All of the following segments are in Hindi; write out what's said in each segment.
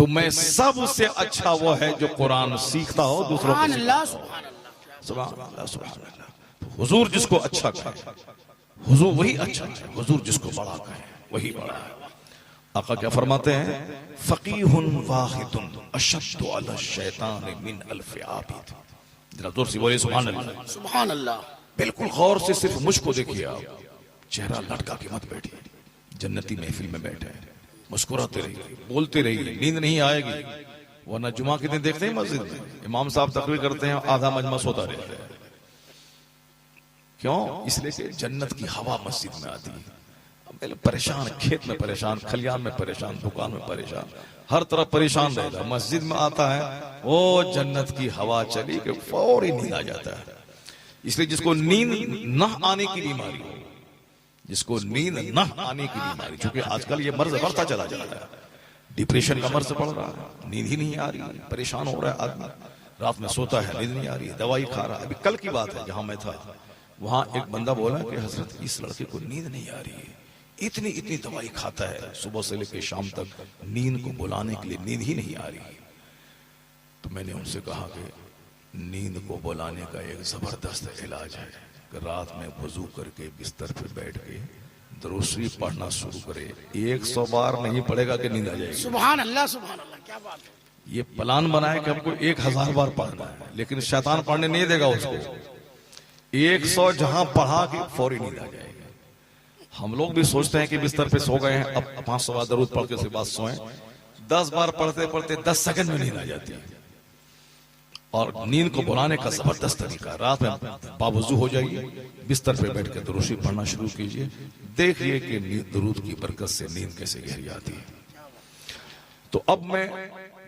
तुम्हें सबसे अच्छा वो है जो कुरान सीखता हो, दूसरों को सिखाता हो। सुभान अल्लाह, सुभान अल्लाह। हुजूर जिसको अच्छा कहे हुजूर वही अच्छा है, हुजूर जिसको बड़ा कहे वही बड़ा है। आका क्या फरमाते हैं, फकीहुन वाहिदुन अशद्दु अला शैतान मिन अल्फ आबिद। जरा जोर से बोलिए सुभान अल्लाह, सुभान अल्लाह। बिल्कुल गौर से सिर्फ मुझको देखिए आप, चेहरा लटका के मत बैठिए, जन्नती महफिल में बैठे हैं, मुस्कुराते रहिए, बोलते रहिए, नींद नहीं आएगी। वरना जुमा के दिन देखते हैं मस्जिद में इमाम साहब तकरीर करते हैं, आधा मजमा सोता रहता है। क्यों? इसलिए कि जन्नत की हवा मस्जिद में आती है। परेशान, खेत में परेशान, खलियान में परेशान, दुकान में परेशान, हर तरफ परेशान रहेगा। मस्जिद में आता है वो जन्नत की हवा चली कि फौरी नींद आ जाता है। इसलिए जिसको नींद न आने की बीमारी हो, जिसको नींद न आने की बीमारी, क्योंकि आजकल ये मर्ज बढ़ता चला जा रहा है, डिप्रेशन का मर्ज बढ़ रहा है, नींद ही नहीं आ रही, परेशान हो रहा है आदमी, रात में सोता है नींद नहीं आ रही है, दवाई खा रहा है। अभी कल की बात है, जहां मैं था वहां एक बंदा बोला कि हजरत इस लड़के को नींद नहीं आ रही है, इतनी इतनी दवाई खाता है, सुबह से लेकर शाम तक नींद को बुलाने के लिए नींद ही नहीं आ रही है। तो मैंने उनसे कहा कि नींद को बुलाने का एक जबरदस्त इलाज है कि रात में वजू करके बिस्तर पे बैठ के दुरूद शरीफ पढ़ना शुरू करे। 100 बार नहीं पढ़ेगा कि नींद आ जाएगी। सुभान अल्लाह, सुभान अल्लाह, क्या बात है। ये प्लान बनाए कि हमको 1000 बार पढ़ना है, लेकिन शैतान पढ़ने नहीं देगा उसको। 100 जहां पढ़ा कि फौरी नींद आ जाएगी। हम लोग भी सोचते हैं कि बिस्तर पे सो गए हैं, अब 500 बार दरूद पढ़ के उसके बाद सोएं। 10 बार पढ़ते पढ़ते 10 सेकंड में नींद आ जाती है। और नींद को बुलाने का जबरदस्त तरीका, रात में बावजू हो जाइए, बिस्तर पे बैठ के दुरूद शरीफ पढ़ना शुरू कीजिए, देखिए कि दुरूद की बरकत से नींद कैसे गहरी आती है। तो अब मैं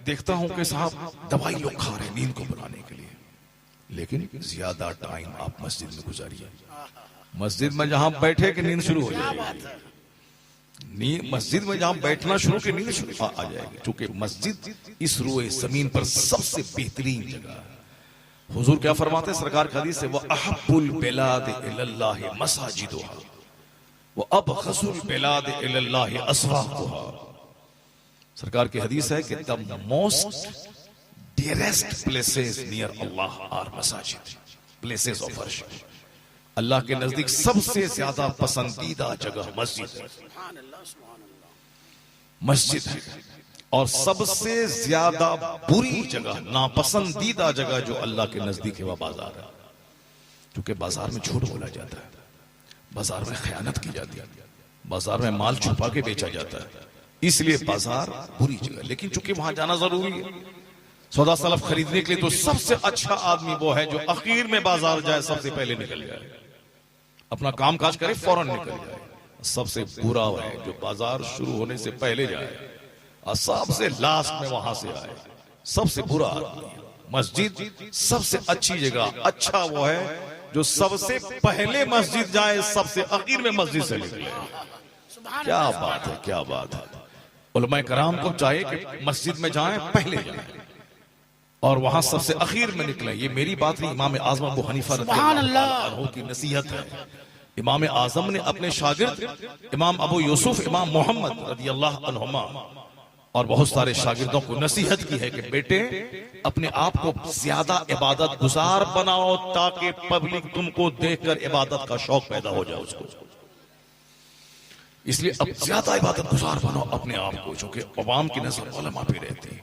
देखता हूं कि साहब दवाई लोग खा रहे हैं नींद को बुलाने के लिए, लेकिन ज्यादा टाइम आप मस्जिद में गुजारिए। मस्जिद में जहां बैठे कि नींद शुरू हो जाएगी, मस्जिद में जहां बैठना शुरू की नींद शुरू आ जाएगी, क्योंकि मस्जिद इस रोए जमीन पर सबसे बेहतरीन जगह है। हुजूर क्या फरमाते हैं सरकार की हदीस से, वो अहब्बुल बिलाद इलल्लाह मसाजिदुहा व अबग़ज़ुल बिलाद इलल्लाह अस्वाक़ुहा। सरकार की हदीस है कि the most dearest places near Allah are मसाजिद, प्लेसेस ऑफ वर्शिप। अल्लाह के नजदीक सबसे ज्यादा पसंदीदा जगह मस्जिद है, मस्जिद है। और सबसे ज्यादा बुरी जगह, नापसंदीदा जगह जो अल्लाह के नजदीक है वह बाजार है, क्योंकि बाजार में झूठ बोला जाता है, बाजार में खयानत की जाती है, बाजार में माल छुपा के बेचा जाता है, इसलिए बाजार बुरी जगह। लेकिन चूंकि वहां जाना जरूरी है सौदा सलफ खरीदने के लिए, तो सबसे अच्छा आदमी वो है जो आखिर में बाजार जाए, सबसे पहले निकल जाए, अपना काम काज करे फौरन निकल जाए। सबसे बुरा है जो बाजार शुरू होने से पहले जाए और सबसे लास्ट में वहां से आए, सबसे बुरा आदमी। मस्जिद सबसे अच्छी जगह, अच्छा वो है जो सबसे पहले मस्जिद जाए, सबसे आखिर में मस्जिद से निकले। क्या बात है, क्या बात है। उलमाए कराम को चाहिए कि मस्जिद में जाएं, पहले जाएं और वहां सबसे आखिर में निकले। ये मेरी बात नहीं, इमाम आजम अबू हनीफा रज़ियल्लाहु अन्हु की नसीहत है। इमाम आजम ने अपने शागिर्द इमाम अबू यूसुफ, इमाम मोहम्मद रज़ियल्लाहु अन्हुमा और बहुत सारे शागिर्दों को नसीहत की है कि बेटे अपने आप को ज्यादा इबादत गुजार बनाओ, ताकि पब्लिक तुमको देखकर इबादत का शौक पैदा हो जाए उसको। इसलिए अब ज्यादा इबादत गुजार बनो अपने आप को, जो कि अवाम की नजर उलमा पे रहती है।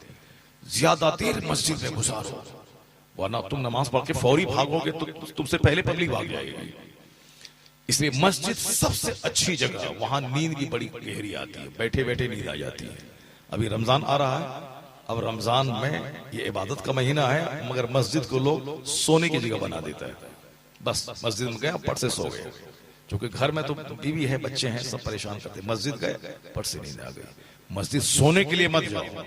ज्यादा देर मस्जिद में गुजारो, वरना तुम नमाज पढ़ के फौरी भागोगे तो तुमसे पहले पब्लिक भाग जाएगी। इसलिए मस्जिद सबसे अच्छी जगह, वहां नींद की बड़ी गहरी आती है, बैठे बैठे नींद आ जाती है। अभी रमजान आ रहा है, अब रमजान में ये इबादत का महीना है, मगर मस्जिद को लोग सोने की जगह बना देता है। बस मस्जिद में गए, पट से सो गए, क्योंकि घर में तो बीवी है, बच्चे हैं, सब परेशान करते। मस्जिद गए, पट से नींद आ गई। मस्जिद सोने के लिए मत जाओ,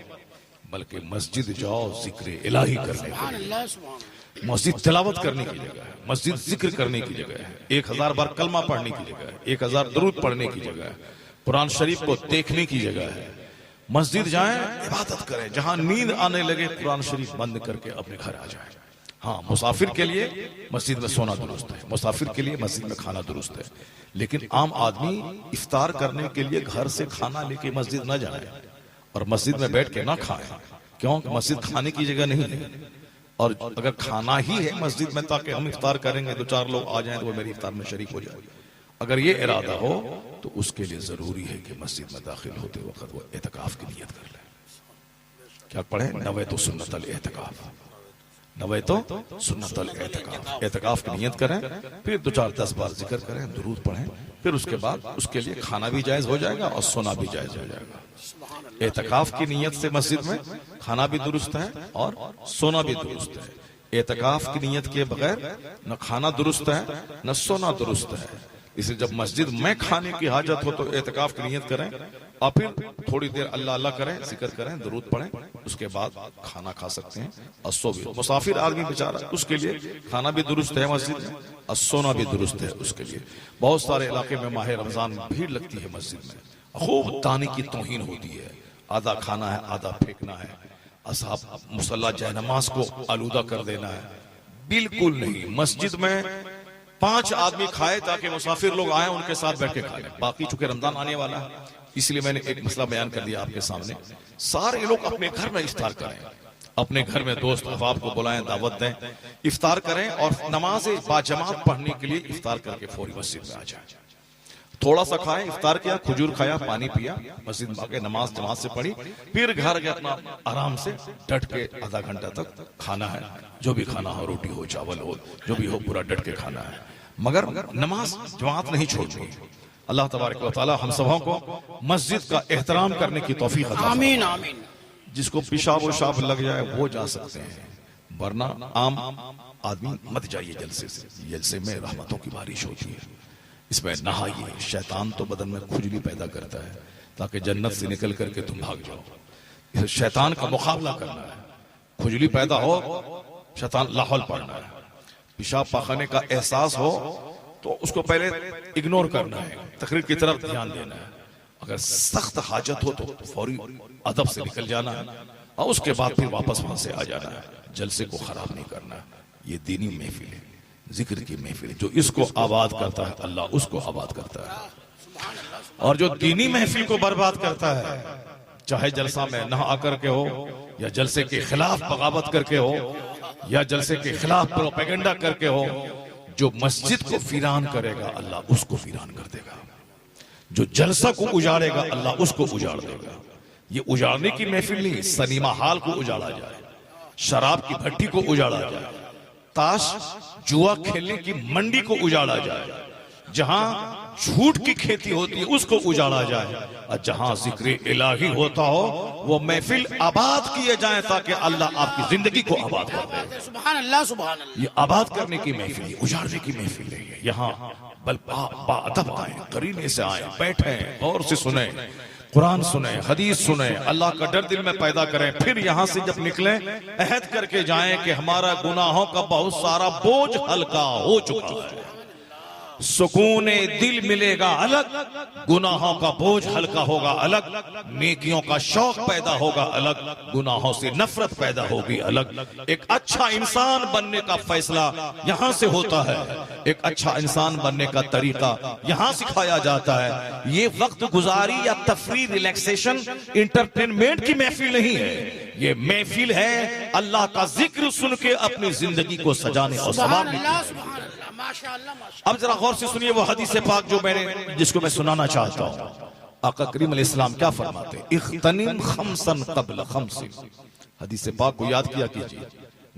बल्कि मस्जिद जाओ जिक्र इलाही करने के लिए। मस्जिद तिलावत करने की जगह है, मस्जिद जिक्र करने की जगह है, 1000 बार कलमा पढ़ने की जगह है, 1000 दरूद पढ़ने की जगह है, कुरान शरीफ को देखने की जगह है। मस्जिद जाएं, इबादत करें, जहां नींद आने लगे कुरान शरीफ बंद करके अपने घर आ जाएं। हाँ, मुसाफिर के लिए मस्जिद में सोना दुरुस्त है, मुसाफिर के लिए मस्जिद में खाना दुरुस्त है, लेकिन आम आदमी इफ्तार करने के लिए घर से खाना लेके मस्जिद न जाए और मस्जिद में बैठ के ना खाएं, क्यों? मस्जिद खाने की जगह नहीं है। और अगर खाना ही है मस्जिद में ताकि हम इफ्तार करेंगे, दो चार लोग आ जाएं तो वो मेरी इफ्तार में शरीक हो जाए, अगर ये इरादा हो तो उसके लिए जरूरी है कि मस्जिद में दाखिल होते वक्त वो एतकाफ की नियत कर ले। क्या पढ़े? नवे तो सुन्नतल एतकाफ, नवे तो सुन्नतल एतकाफ, एतकाफ की नियत करें, फिर 2-4-10 बार जिक्र करें, दुरूद पढ़ें, फिर उसके बाद उसके लिए खाना भी जायज हो जाएगा और सोना भी जायज हो जाएगा। एतकाफ की नियत से मस्जिद में खाना भी दुरुस्त है और सोना भी दुरुस्त है। एतकाफ की नियत के बगैर न खाना दुरुस्त है न सोना दुरुस्त है। इसलिए जब मस्जिद में खाने की हाजत हो तो एतकाफ की नियत करें और फिर थोड़ी देर अल्लाह अल्लाह करें, जिक्र करें, दुरूद पढ़ें, उसके बाद खाना खा सकते हैं और सो भी। मुसाफिर आदमी बेचारा, उसके लिए खाना भी दुरुस्त है मस्जिद में और सोना भी दुरुस्त है उसके लिए। बहुत सारे इलाके में माह रमजान में भीड़ लगती है मस्जिद में, खूब दाने की तौहीन होती है, आधा खाना है आधा फेंकना है, असहाब मुसल्ला जयनमाज को आलूदा कर देना है। बिल्कुल नहीं, मस्जिद में 5 आदमी खाए ताकि मुसाफिर लोग आए उनके साथ बैठ के खा लें। बाकी चूंकि रमजान आने वाला है इसलिए मैंने एक मसला बयान कर दिया आपके सामने। सारे लोग अपने घर में इफ्तार करें, अपने घर में दोस्त अहबाब को बुलाएं, दावत दें, इफ्तार करें और नमाज बाजमात पढ़ने के लिए इफ्तार करके फौरी मस्जिद में आ जाए। थोड़ा सा खाएं, इफ्तार किया, खजूर खाया, पानी पिया, मस्जिद में आके नमाज जमात से पढ़ी, फिर घर गए अपना आराम से डट के आधा घंटा तक खाना है, जो भी खाना हो, रोटी हो, चावल हो, जो भी हो, पूरा डट के खाना है, मगर नमाज जमात नहीं छोड़नी। अल्लाह तबारक व तआला हम सबों को मस्जिद का एहतराम करने की तौफीक अता फरमाए। आमीन आमीन। जिसको पेशाब वशाब लग जाए वो जा सकते हैं, वरना आम आदमी मत जाइए जलसे से। जलसे में रहमतों की बारिश होती है, इसमें नहाइए। शैतान तो बदन में खुजली पैदा करता है ताकि जन्नत से निकल करके तुम भाग जाओ। इसे शैतान का मुकाबला करना है। खुजली पैदा हो, शैतान लाहौल पड़ना है। पेशाब पाखाने का एहसास हो तो उसको पहले इग्नोर करना है, तकरीर की तरफ ध्यान देना है। अगर सख्त हाजत हो तो फौरी अदब से निकल जाना है और उसके बाद फिर वापस वहां से आ जाना है। जलसे को खराब नहीं करना। ये दीनी महफिल है, जिक्र की महफिल है। जो इसको आबाद करता है अल्लाह उसको आबाद करता है, और जो दीनी महफिल को बर्बाद करता है, चाहे जलसा में ना आकर के हो या जलसे के खिलाफ बगावत करके हो या जलसे के खिलाफ प्रोपेगेंडा करके हो, जो मस्जिद को वीरान करेगा अल्लाह उसको वीरान कर देगा। जो जलसा को उजाड़ेगा अल्लाह उसको उजाड़ देगा। ये उजाड़ने की महफिल नहीं, सनीमा हाल को उजाड़ा जाए, शराब की भट्टी को उजाड़ा जाए, ताश जुआ खेलने की मंडी को उजाड़ा जाए, जहां झूठ की खेती होती है उसको उजाड़ा जाए, और जहां जिक्र इलाही होता हो वो महफिल आबाद किए जाए ताकि अल्लाह आपकी जिंदगी को आबाद कर दे। सुभान अल्लाह सुभान अल्लाह। ये आबाद करने की महफिल है, उजाड़ने की महफिल नहीं है। यहाँ बल बाअदब आए, करीने से आए, बैठे और से सुने, कुरान सुने, हदीस सुने, अल्लाह का डर दिल में पैदा करें। फिर यहाँ से जब निकले अहद करके जाएं कि हमारा गुनाहों का बहुत सारा बोझ हल्का हो चुका है। सुकून दिल मिलेगा अलग, गुनाहों का बोझ हल्का होगा अलग, नेकियों का शौक पैदा होगा अलग, गुनाहों से नफरत पैदा होगी अलग। एक अच्छा इंसान बनने का फैसला यहाँ से होता है, एक अच्छा इंसान बनने का तरीका यहाँ सिखाया जाता है। ये वक्त गुजारी या तफरी, रिलैक्सेशन, इंटरटेनमेंट की महफिल नहीं है। ये महफिल है अल्लाह का जिक्र सुन के अपनी जिंदगी को सजाने और संवारने की। अब जरा गौर से सुनिए वो हदीस पाक जिसको मैं सुनाना चाहता हूँ। आका करीम अलैहिस्सलाम क्या फरमाते हैं? इख्तनिम खमसन क़ब्ल खमसिन। हदीस पाक को याद किया कीजिए।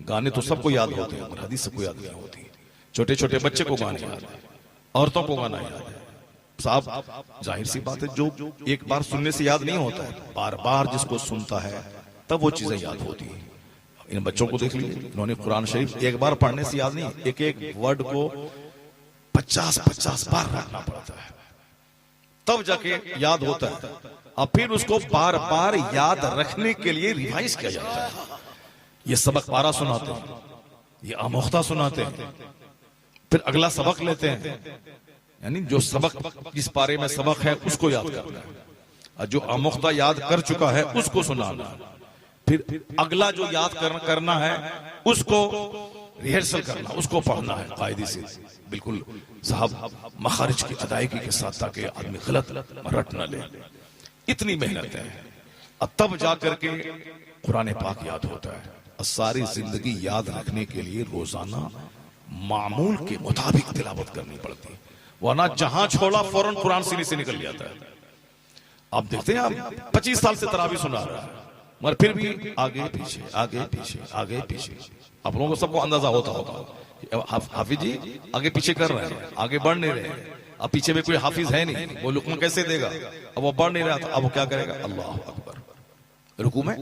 गाने तो सबको याद होते हैं मगर हदीस सबको याद नहीं होती। छोटे छोटे बच्चे को गाने याद है, औरतों को गाना याद है। साहब जाहिर सी बात है, जो एक बार सुनने से याद नहीं होता है, बार बार जिसको सुनता है तब वो चीजें याद होती है। इन बच्चों को देख लीजिए, इन्होंने कुरान शरीफ एक बार पढ़ने से याद नहीं, एक एक वर्ड को 50-50 बार रखना पड़ता है तब जाके याद होता है। और फिर उसको बार बार याद रखने के लिए रिवाइज किया जाता है। ये सबक पारा सुनाते हैं, ये आमोख्ता सुनाते हैं, फिर अगला सबक लेते हैं। यानी जो सबक, जिस पारे में सबक है उसको याद करना है, और जो आमोख्ता याद कर चुका है उसको सुनाना है। फिर अगला जो याद करना है उसको रिहर्सल करना, उसको पढ़ना है कायदे से, बिल्कुल साहब मखारिज की अदायगी के साथ, ताकि आदमी गलत रट न ले। इतनी मेहनत है। और तब जाकर के कुरान पाक याद होता है। और सारी जिंदगी याद रखने के लिए रोजाना मामूल के मुताबिक तिलावत करनी पड़ती है, वरना जहां छोड़ा फौरन कुरान सीने से निकल जाता है। आप देखते हैं, आप 25 साल से तरावी सुना रहा है मगर फिर भी आगे पीछे आगे पीछे आगे पीछे। आप लोगों को सबको अंदाजा होता होगा हाफिज जी आगे पीछे कर रहे हैं, आगे बढ़ नहीं रहे हैं। अब पीछे में कोई हाफिज है नहीं, वो लुकमा कैसे देगा? अब वो बढ़ नहीं रहा था, अब वो क्या करेगा? अल्लाह अकबर, रुकू में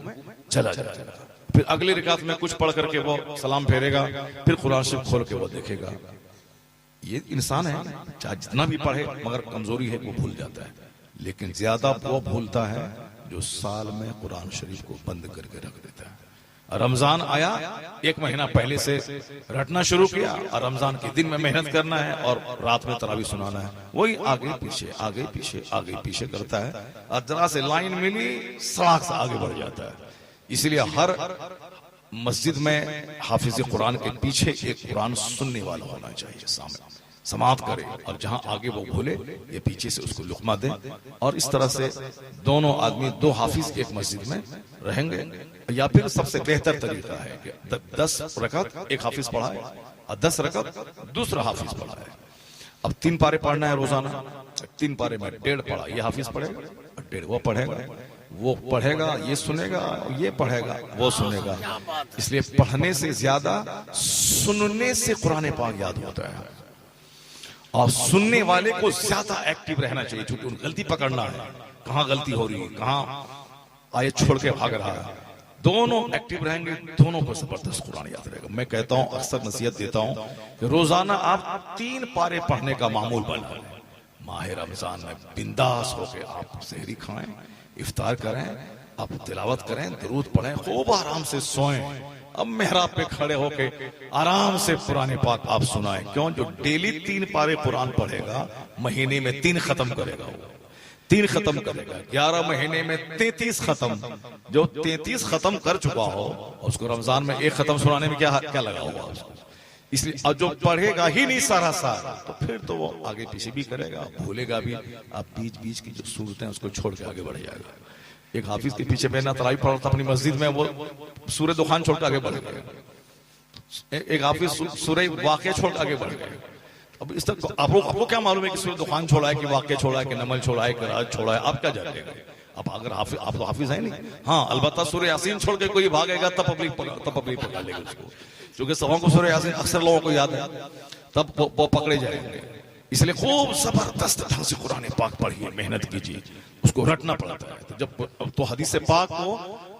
चला जाएगा, फिर अगले रिकात में कुछ पढ़ करके वो सलाम फेरेगा, फिर कुरान शरीफ खोल के वो देखेगा। ये इंसान है, चाहे जितना भी पढ़े मगर कमजोरी है, वो भूल जाता है। लेकिन ज्यादा वो भूलता है जो साल में कुरान शरीफ को बंद करके रख देता है। रमजान आया, एक महीना पहले से रटना शुरू किया और रमजान के दिन में मेहनत करना है और रात में तरावी सुनाना है, वही आगे पीछे आगे पीछे आगे पीछे करता है और जरा से लाइन मिली सड़क से आगे बढ़ जाता है। इसलिए हर मस्जिद में हाफिज कुरान के पीछे एक कुरान सुनने वाला होना चाहिए, सामने समात करे, और जहां आगे वो भूले ये पीछे से उसको लुकमा दे। और इस तरह से दोनों आदमी, दो हाफिज एक मस्जिद में रहेंगे। या फिर सबसे बेहतर तरीका है कि 10 रकात एक हाफिज पढ़ाए और 10 रकात दूसरा हाफिज पढ़ाए। अब 3 पारे पढ़ना है रोजाना, 3 पारे में 1.5 पढ़ा, ये हाफिज पढ़ेगा और 1.5 वो पढ़ेगा, वो पढ़ेगा, ये सुनेगा, ये पढ़ेगा, वो सुनेगा। इसलिए पढ़ने से ज्यादा सुनने से कुरान पाक याद होता है। और सुनने वाले को ज्यादा एक्टिव रहना चाहिए, क्योंकि उन गलती पकड़ना है, कहां गलती हो रही है, कहां आयत छोड़ के भाग रहा है। दोनों एक्टिव रहेंगे, दोनों को जबरदस्त कुरान याद रहेगा। मैं कहता हूं, अक्सर नसीहत देता हूं कि रोजाना आप 3 पारे पढ़ने का मामूल बना लें। माह रमजान में बिंदास होकर आप सहरी खाएं, इफ्तार करें, आप तिलावत करें, दरूद पढ़ें, खूब आराम से सोएं। अब मेहराब पे खड़े होके आराम से कुरान पाक आप सुनाएं। क्यों? जो डेली 3 पारे कुरान पढ़ेगा, महीने में 3 खत्म करेगा, वो 3 खत्म करेगा, 11 महीने में 33 खत्म। जो 33 खत्म कर चुका हो उसको रमजान में 1 खत्म सुनाने में क्या लगा होगा उसको। इसलिए अब जो पढ़ेगा ही नहीं सारा साल, तो फिर तो वो आगे पीछे भी करेगा, भूलेगा भी। आप बीच बीच की जो सूरतें उसको छोड़ के आगे बढ़ जाएगा। एक हाफिज के पीछे मैं तरावी पढ़ रहा था अपनी मस्जिद में, वो सूरह दुखान छोड़ के आगे बढ़ गए। एक हाफिज सूरह वाक़िया छोड़ के आगे बढ़ गए। अब इस तरह आपको क्या मालूम है कि सूरह दुखान छोड़ा है, कि वाक़िया छोड़ा है, कि नमल छोड़ा है, कि राज छोड़ा है? आप क्या जानेगा? अब अगर आप तो हाफिज है नहीं। हाँ, अलबत्ता सूरह यासीन छोड़ के कोई भागेगा तब पब्लिक पकड़ लेगी उसको, क्योंकि सबों को सूरह यासीन अक्सर लोगों को याद है, तब वो पकड़े जाएंगे। इसलिए खूब जबरदस्त ढंग से कुरान पाक पढ़िए, मेहनत कीजिए, उसको रटना पड़ता है। तो जब तो हदीस पाक को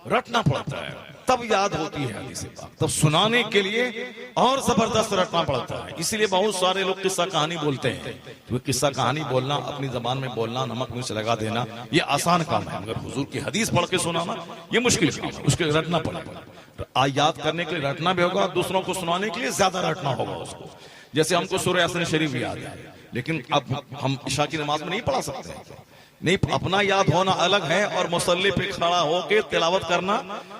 रटना पड़ता है, तब याद होती है हदीस पाक, तब सुनाने के लिए और जबरदस्त रटना पड़ता है। इसलिए बहुत सारे लोग किस्सा कहानी बोलते हैं, क्योंकि किस्सा कहानी बोलना, अपनी जबान में बोलना, नमक मिर्च लगा देना, ये आसान काम है, मगर हुजूर की हदीस पढ़ के सुनाना ये मुश्किल काम है। उसके रटना पड़ेगा, याद करने के लिए रटना भी होगा, दूसरों को सुनाने के लिए ज्यादा रटना होगा उसको। जैसे हमको सूरह यासीन शरीफ याद है, लेकिन अब हम इशा की नमाज में नहीं पढ़ा सकते हैं। नहीं, अपना याद होना अलग है और मुसल्ले पे खड़ा होके तिलावत करना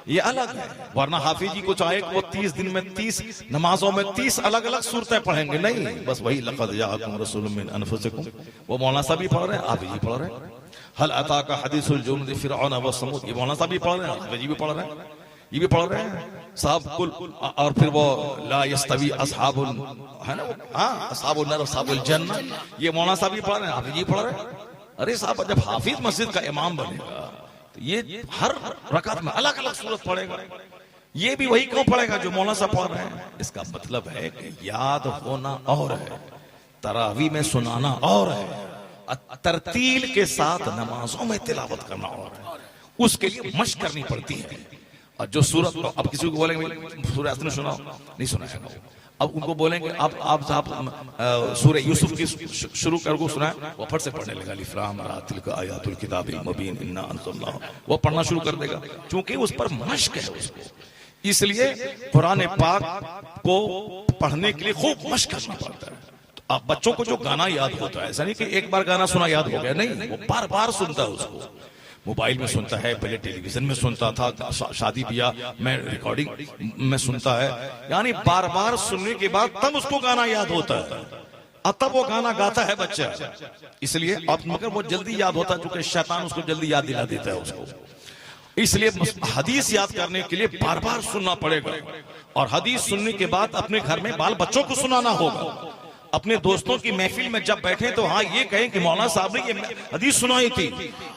ये अलग है। वरना हाफिज जी को चाहे वो 30 दिन में 30 नमाजों में 30 अलग अलग सूरतें पढ़ेंगे, नहीं, बस वही लक़द जाअकुम रसूलुम मिन अनफुसिकुम, वो मौलाना साहब भी पढ़ रहे हैं, हाफिज जी पढ़ रहे हैं। हल अताका हदीसुल जुनूद फिरऔन व समूद, ये मौलाना साहब भी पढ़ रहे हैं, हाफिज जी भी पढ़ रहे हैं, ये भी पढ़ रहे हैं साहब कुल। और फिर वो ला यस्तवी असहाबुल, है ना, हाँ, असहाबुन नार असहाबुल जन्नह, ये मौलाना साहब भी पढ़ रहे हैं, हाफिज जी पढ़ रहे हैं। अरे साहब, जब हाफिज मस्जिद का इमाम बनेगा तो ये हर रकात में अलग अलग सूरत पढ़ेगा, ये भी वही क्यों पढ़ेगा जो मौलाना साहब पढ़ रहे हैं? इसका मतलब है कि याद होना और है, तरावी में सुनाना और है, तरतील के साथ नमाजों में तिलावत करना और है, उसके लिए मशक करनी पड़ती है। और जो सूरत, अब किसी को बोलेंगे सूरह यासीन सुनाओ, नहीं सुनाएगा। अब उनको बोलेंगे आप साहब सूरह यूसुफ की शुरू करके सुनाए, वो फट से पढ़ने लगा, अलिफ लाम रा तिल्क आयातुल किताबिल मुबीन इन्ना अंज़लनाहु, वो पढ़ना शुरू कर देगा, क्योंकि उस पर मशक है उसको। इसलिए कुरान पाक को पढ़ने के लिए खूब मशक करना पड़ता है। तो आप बच्चों को जो गाना याद होता है, ऐसा नहीं कि एक बार गाना सुना याद हो गया, नहीं, वो बार बार सुनता है उसको। मोबाइल में सुनता है, पहले टेलीविजन में सुनता था, शादी ब्याह में रिकॉर्डिंग में सुनता है, यानी बार बार सुनने के बाद तब उसको गाना याद होता है और तब वो गाना गाता है बच्चा। इसलिए अब मगर वो जल्दी याद होता है, क्योंकि शैतान उसको जल्दी याद दिला देता है उसको। इसलिए हदीस याद करने के लिए बार बार सुनना पड़ेगा, और हदीस सुनने के बाद अपने घर में बाल बच्चों को सुनाना होगा। अपने दोस्तों की महफिल में जब बैठे तो हाँ ये कहें कि मौलाना साहब ने ये हदीस सुनाई थी,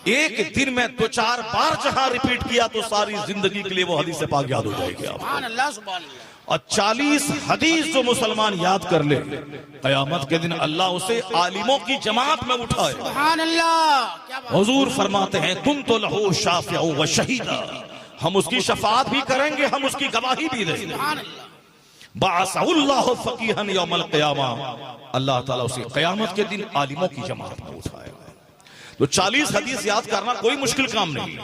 एक दिन में 2-4 बार जहां रिपीट किया तो सारी जिंदगी के लिए वो हदीस से पाक याद हो जाएगी आपको। सुभान अल्लाह, सुभान अल्लाह। और 40 हदीस जो मुसलमान याद कर ले, कयामत के दिन अल्लाह उसे आलिमों की जमात में उठाए। सुभान अल्लाह, क्या बात। हुजूर फरमाते हैं तुम तो लहू शाफिउ व शहीदा, हम उसकी शफाअत भी करेंगे, हम उसकी गवाही भी देंगे। सुभान अल्लाह। बाअसहुल्लाहु फकीहन यौमल क़ियामा, अल्लाह ताला उसे क़यामत के दिन आलिमों की जमात में उठाएगा। तो 40 हदीस याद करना कोई मुश्किल काम नहीं।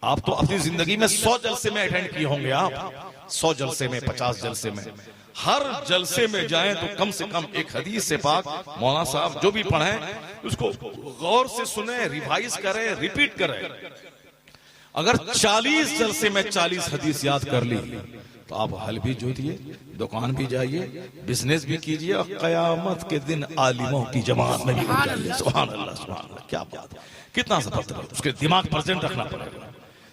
आप तो अपनी जिंदगी में 100 जलसे में अटेंड किए होंगे, आप 100 जलसे में, 50 जलसे में, हर जलसे में जाएं तो कम से कम एक हदीस से पाक मौलाना साहब जो भी पढ़ें उसको गौर से सुने, रिवाइज करें, रिपीट करें। अगर 40 जलसे में 40 हदीस याद कर ली तो आप हल भी जोतिए, दुकान भी जाइए, बिजनेस भी कीजिए, और कयामत के दिन आलिमों की जमात में भी बन जाइए। सुभान अल्लाह, सुभान अल्लाह, क्या बात है, कितना जबरदस्त है। उसके दिमाग प्रेजेंट रखना पड़ेगा,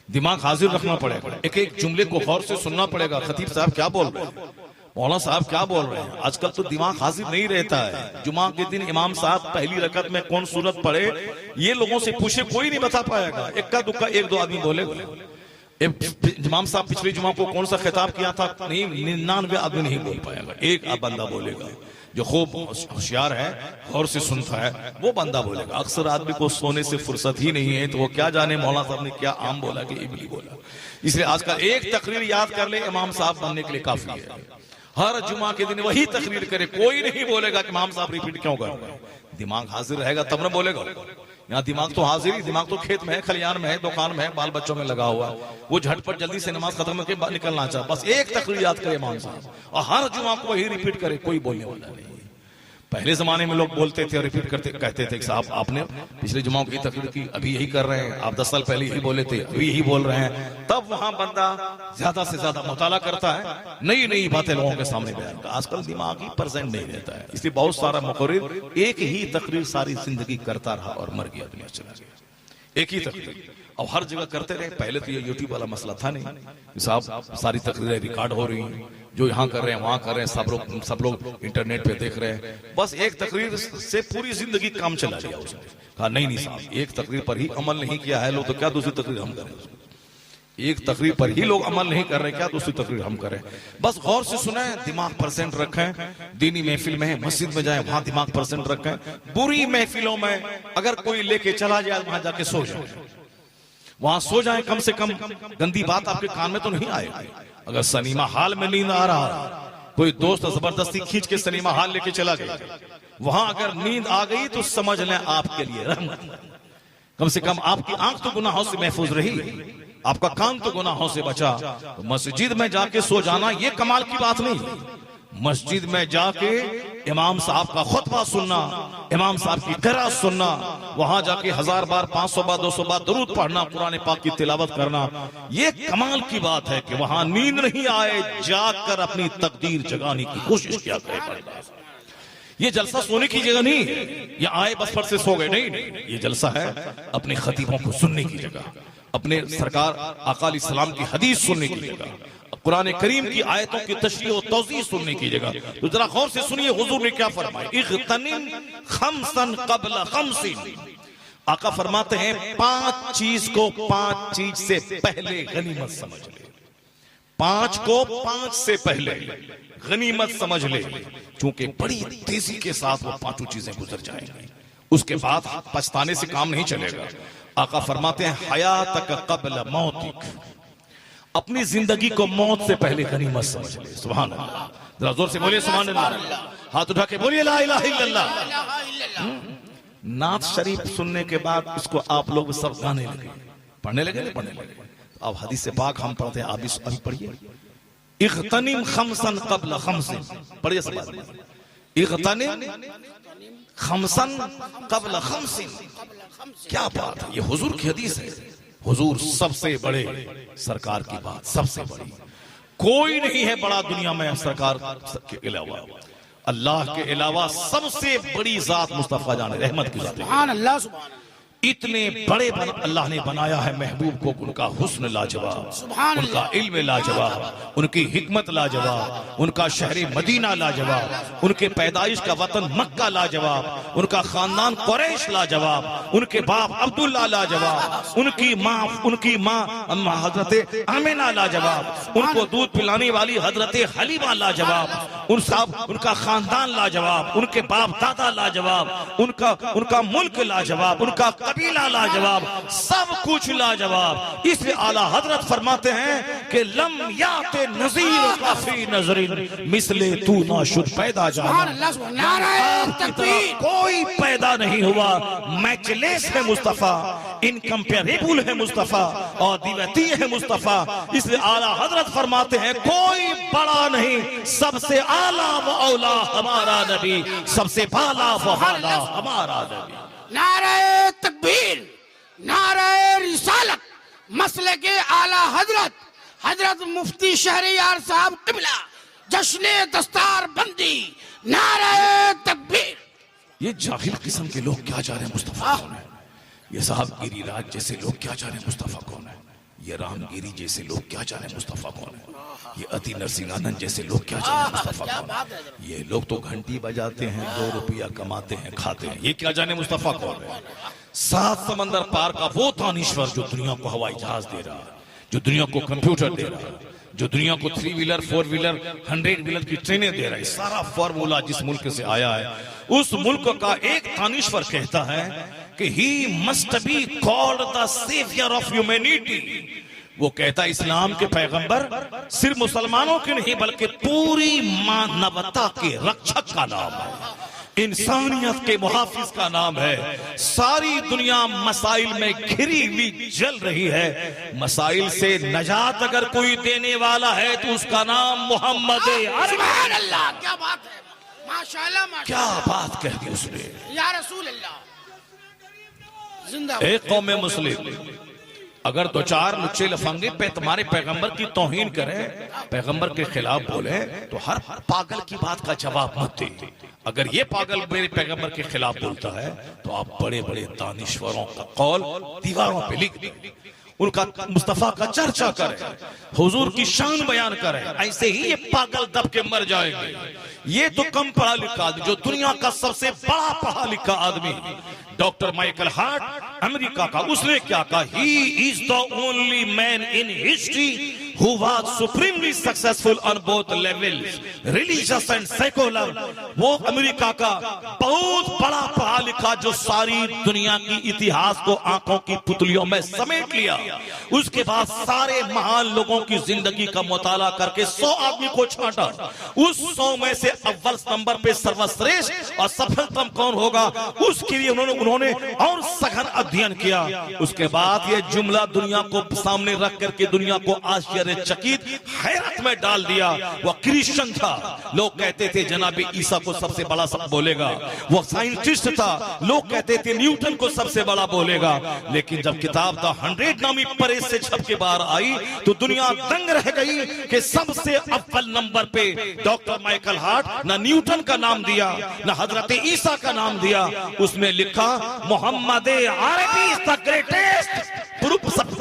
दिमाग हाजिर रखना पड़ेगा, एक एक जुमले को गौर से सुनना पड़ेगा। खतीब साहब क्या बोल रहे हैं, मौलाना साहब क्या बोल रहे हैं। आजकल तो दिमाग हाजिर नहीं रहता है। जुमा के दिन इमाम साहब पहली रकत में कौन सूरत पढ़े, ये लोगों से पूछे कोई नहीं बता पाएगा। इक्का दुक्का 1-2 आदमी बोलेगा। इमाम साहब पिछले जुमा को कौन सा खिताब किया था, नहीं 99 आदमी नहीं बोल पाएगा। एक बंदा बोलेगा जो खूब होशियार है, गौर से सुनता है, वो बंदा बोलेगा। अक्सर आदमी को सोने से फुर्सत ही नहीं है, तो वो क्या जाने मौलाना साहब ने क्या आम बोला कि इबली बोला। इसलिए आजकल एक तकरीर याद कर ले इमाम साहब बनने के लिए काफी है। हर जुमा के दिन वही तकरीर करे, कोई नहीं बोलेगा कि इमाम साहब रिपीट क्यों कर रहे हैं। दिमाग हाजिर रहेगा तब ना बोलेगा। यहाँ दिमाग तो हाजिर ही, दिमाग तो खेत में है, खलियान में है, दुकान में है, बाल बच्चों में लगा हुआ। वो झटपट जल्दी से नमाज खत्म करके निकलना चाहे, बस एक तकरीर याद करे इमाम साहब, और हर जुमा को वही रिपीट करे, कोई बोलने वाला नहीं। पहले जमाने में लोग बोलते थे और रिपीट करते, कहते थे साहब आपने पिछले जुमाओं की तकरीर की, अभी यही कर रहे हैं, आप 10 साल पहले यही बोले थे, अभी यही बोल रहे हैं। तब वहां बंदा ज्यादा से ज्यादा मुताला करता है, नई नई बातें लोगों के सामने बयान करता है। आजकल दिमाग ही प्रेजेंट नहीं रहता है, इसलिए बहुत सारा मुकर्रिर एक ही तकरीर सारी जिंदगी करता रहा और मर गया, दुनिया चला गया। एक ही तकरीर और हर जगह करते रहे। पहले तो ये यूट्यूब वाला मसला था नहीं, साहब सारी तकरीरें रिकॉर्ड हो रही हैं, जो यहाँ कर रहे हैं वहां कर रहे हैं, सब लोग इंटरनेट पे देख रहे हैं। बस एक तकरीर से पूरी जिंदगी काम चला लिया उसने। कहा नहीं साहब, एक तकरीर पर ही अमल नहीं किया है लोग, तो क्या दूसरी तकरीर हम करें। एक तकरीर पर ही लोग अमल नहीं कर रहे, क्या दूसरी तकरीर हम करें। बस गौर से सुने, दिमाग परसेंट रखें। दीनी महफिल में मस्जिद में जाए वहां दिमाग परसेंट रखें। बुरी महफिलों में अगर कोई लेके चला जाए वहां जाके सो जाए, वहां सो जाए, कम से कम गंदी बात आपके कान में तो नहीं आएगी। अगर सिनेमा हॉल में नींद आ रहा, कोई दोस्त जबरदस्ती खींच के सिनेमा हॉल लेके चला गया, वहां अगर नींद आ गई तो समझ लें आपके लिए रहमत। कम से कम आपकी आंख तो गुनाहों से महफूज रही, आपका कान तो गुनाहों से बचा। तो मस्जिद में जाके सो जाना ये कमाल की बात नहीं। मस्जिद में जाके इमाम साहब का खुतबा सुनना, इमाम साहब की क़िराअत सुनना, वहां जाके 1000 बार 500 बार 200 बार दरूद पढ़ना, कुरान पाक की तिलावत करना, ये कमाल की बात है कि वहां नींद नहीं आए, जाकर अपनी तकदीर जगाने की कोशिश किया करे। ये जलसा सोने की जगह नहीं है, ये आए बस फट से सो गए, नहीं, ये जलसा है अपने खतीबों को सुनने की जगह, अपने सरकार आका अलैहिस्सलाम की हदीस सुनने की जगह, कुरान करीम की आयतों की तशरीह और तौज़ीह सुनने की जगह। तो जरा गौर से सुनिए हुजूर ने क्या फरमाया, इग़तनिम खम्सन क़ब्ल खम्सिन। आका फरमाते हैं 5 चीज को 5 चीज से पहले गनीमत समझ ले। 5 को 5 से पहले गनीमत समझ ले, क्योंकि बड़ी तेजी के साथ वो 5 चीजें गुजर जाएंगी, उसके बाद पछताने से काम नहीं चलेगा। आका फरमाते हैं हयातक क़ब्ल मौतिक, अपनी जिंदगी को मौत से पहले गनीमत समझ ले। सुभान अल्लाह, जरा जोर से बोलिए सुभान अल्लाह, हाथ उठा के बोलिए ला इलाहा इल्लल्लाह। नात शरीफ सुनने के बाद इसको आप लोग सब गाने लगे, पढ़ने लगे, नहीं पढ़ने लगे। अब हदीस से पाक हम पढ़ते हैं, आप अभी पढ़िए। इग़तनिम खम्सन क़ब्ल खम्सिन, पढ़िए सब। इग़तनिम खम्सन क़ब्ल खम्सिन, क्या बात है, ये हुजूर की हदीस है। हुजूर सबसे बड़े, सरकार की बात सबसे बड़ी, कोई नहीं है बड़ा दुनिया में सरकार के अलावा, अल्लाह के अलावा सबसे बड़ी जात मुस्तफा जान रहमत की जात है। सुभान अल्लाह, सुभान अल्लाह। इतने बड़े अल्लाह ने बनाया है महबूब को, उनका हुस्न लाजवाब, सुभान उनका इल्म लाजवाब, उनकी हिकमत लाजवाब, उनका शहर मदीना लाजवाब, उनके पैदाइश का वतन मक्का लाजवाब, उनका खानदान कुरैश लाजवाब, उनके बाप अब्दुल्ला लाजवाब, उनकी माँ हजरत आमिना लाजवाब, उनको दूध पिलाने वाली हजरत हलीमा लाजवाब, उनका खानदान लाजवाब, उनके बाप दादा लाजवाब, उनका मुल्क लाजवाब, उनका कबीला लाजवाब, सब कुछ लाजवाब। इसलिए आला हजरत फरमाते हैं कि लम याते नज़ीर काफी नजरिन मिसले तू ना शुद पैदा जाना। कोई पैदा नहीं हुआ, मैचलेस है मुस्तफा, इनकम्पेरेबल है मुस्तफा और द्वितीय है मुस्तफा। इसलिए आला हजरत फरमाते हैं कोई बड़ा नहीं, सबसे आला व औला हमारा नबी, सबसे बाला व आला हमारा नबी। नारे तकबीर, नारे रिसालत, मसले के आला हजरत हजरत मुफ्ती शहरियार साहब किबला, जश्ने दस्तार बंदी, नारे तकबीर। ये जाहिल किस्म के लोग क्या जा रहे हैं मुस्तफा कौन है? ये साहब गिरिराज जैसे लोग क्या जा रहे हैं मुस्तफा कौन है? ये रामगिरी जैसे लोग क्या जा रहे हैं मुस्तफा कौन है? ये अति नरसिंहानंद जैसे लोग क्या जा रहे हैं मुस्तफा कौन है? ये लोग तो घंटी बजाते हैं, 2 रुपया कमाते हैं, खाते हैं, ये क्या जाने मुस्तफा कौन है? 7 समंदर पार का वो दानिश्वर जो दुनिया को हवाई जहाज दे रहा है, जो दुनिया को कंप्यूटर दे रहा है, जो दुनिया को 3 व्हीलर 4 व्हीलर 100 व्हीलर की ट्रेनें दे रहा है, सारा फॉर्मूला जिस मुल्क से आया है, उस मुल्क का एक दानिश्वर कहता है कि he must be called the saviour of humanity. वो कहता है इस्लाम के पैगंबर सिर्फ मुसलमानों के नहीं बल्कि पूरी मानवता के रक्षक का नाम है, इंसानियत के मुहाफिज का नाम है। सारी दुनिया मसाइल में घिरी हुई जल रही है, मसाइल से नजात अगर कोई देने वाला है तो उसका नाम मोहम्मद सुभान अल्लाह। क्या बात है, माशाअल्लाह माशाअल्लाह, क्या बात कह दी उसने। या रसूल अल्लाह जिंदा। एक कौम मुस्लिम अगर 2-4 लुच्चे लफंगे पे तुम्हारे पैगंबर की तौहीन करें, पैगंबर के खिलाफ बोले, तो हर पागल की बात का जवाब मत दे। अगर ये पागल मेरे पैगंबर के खिलाफ बोलता है तो आप बड़े बड़े दानिश्वरों का कौल दीवारों पे लिख दें, उनका मुस्तफा का चर्चा करें, हुजूर की शान बयान करें, ऐसे ही ये पागल दब के मर जाएंगे। ये तो कम पढ़ा लिखा आदमी, जो दुनिया का सबसे बड़ा पढ़ा लिखा आदमी डॉक्टर माइकल हार्ट अमेरिका का, उसने क्या कहा? He is the only man in history who was supremely successful on both levels, religious and secular। वो अमेरिका का बहुत बड़ा पढ़ा लिखा जो सारी दुनिया की इतिहास को आंखों की पुतलियों में समेट लिया। उसके बाद सारे महान लोगों की जिंदगी का मुताला करके 100 आदमी को छांटा, उस 100 में से अव्वल नंबर पे सर्वश्रेष्ठ और सफलतम कौन होगा, उसके लिए उन्होंने और सघन अध्ययन किया। उसके बाद ये जुमला दुनिया को सामने रख करके दुनिया को आश्चर्यचकित हैरत में डाल दिया। वो क्रिश्चियन था, लोग कहते थे जनाबे ईसा को सबसे बड़ा सब बोलेगा। वो साइंटिस्ट था, लोग कहते थे न्यूटन को सबसे बड़ा बोलेगा। लेकिन जब किताब द 100 नामी परेश से छप के बाहर आई तो दुनिया दंग रह गई कि सबसे अव्वल नंबर पे डॉक्टर माइकल हार्ट न न्यूटन का नाम दिया न हजरत ईसा का नाम दिया, उसमें लिखा मोहम्मद अरबी is the greatest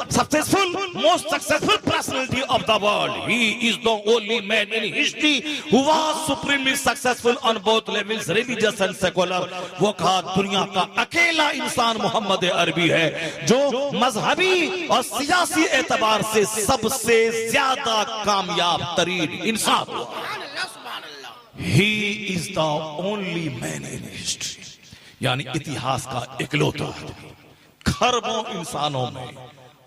successful most successful personality of the world। he is the only man in history who was supremely successful on both levels, religious and secular। वो कहा दुनिया का अकेला इंसान मोहम्मद अरबी है जो मजहबी और सियासी एतबार से सबसे ज्यादा कामयाब तरीन इंसान हुआ। he is the only man in history, यानी इतिहास का इकलौता आदमी। खरबों इंसानों में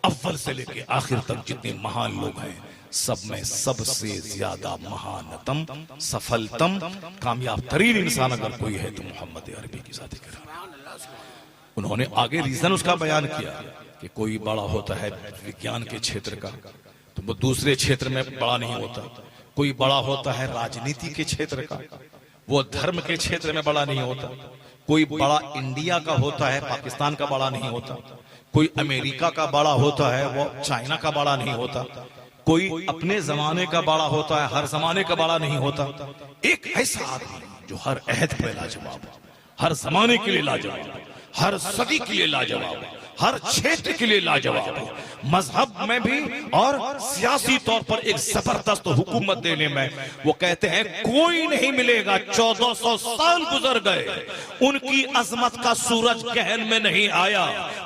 अव्वल से लेके आखिर तक जितने महान लोग हैं सब में सबसे ज्यादा महानतम सफलतम कामयाब तरीन इंसान अगर कोई है तो मोहम्मद अरबी की जात है। उन्होंने आगे रीजन उसका बयान किया कि कोई बड़ा होता है विज्ञान के क्षेत्र का तो वो दूसरे क्षेत्र में बड़ा नहीं होता, कोई बड़ा होता है राजनीति के क्षेत्र का, वो धर्म के क्षेत्र में बड़ा नहीं होता, कोई बड़ा इंडिया का होता है पाकिस्तान का बड़ा नहीं होता, कोई अमेरिका का बड़ा होता है वो चाइना का बड़ा नहीं होता, कोई अपने जमाने का बड़ा होता है हर जमाने का बड़ा नहीं होता। एक ऐसा आदमी जो हर अहद पे लाजवाब, हर जमाने के लिए लाजवाब, हर सदी के लिए लाजवाब, हर क्षेत्र के लिए लाजवाब, मजहब में भी और सियासी तौर पर एक जबरदस्त हुकूमत देने में। वो कहते हैं कोई नहीं मिलेगा, 1400 साल गुजर गए, उनकी अजमत का सूरज गहन में नहीं आया।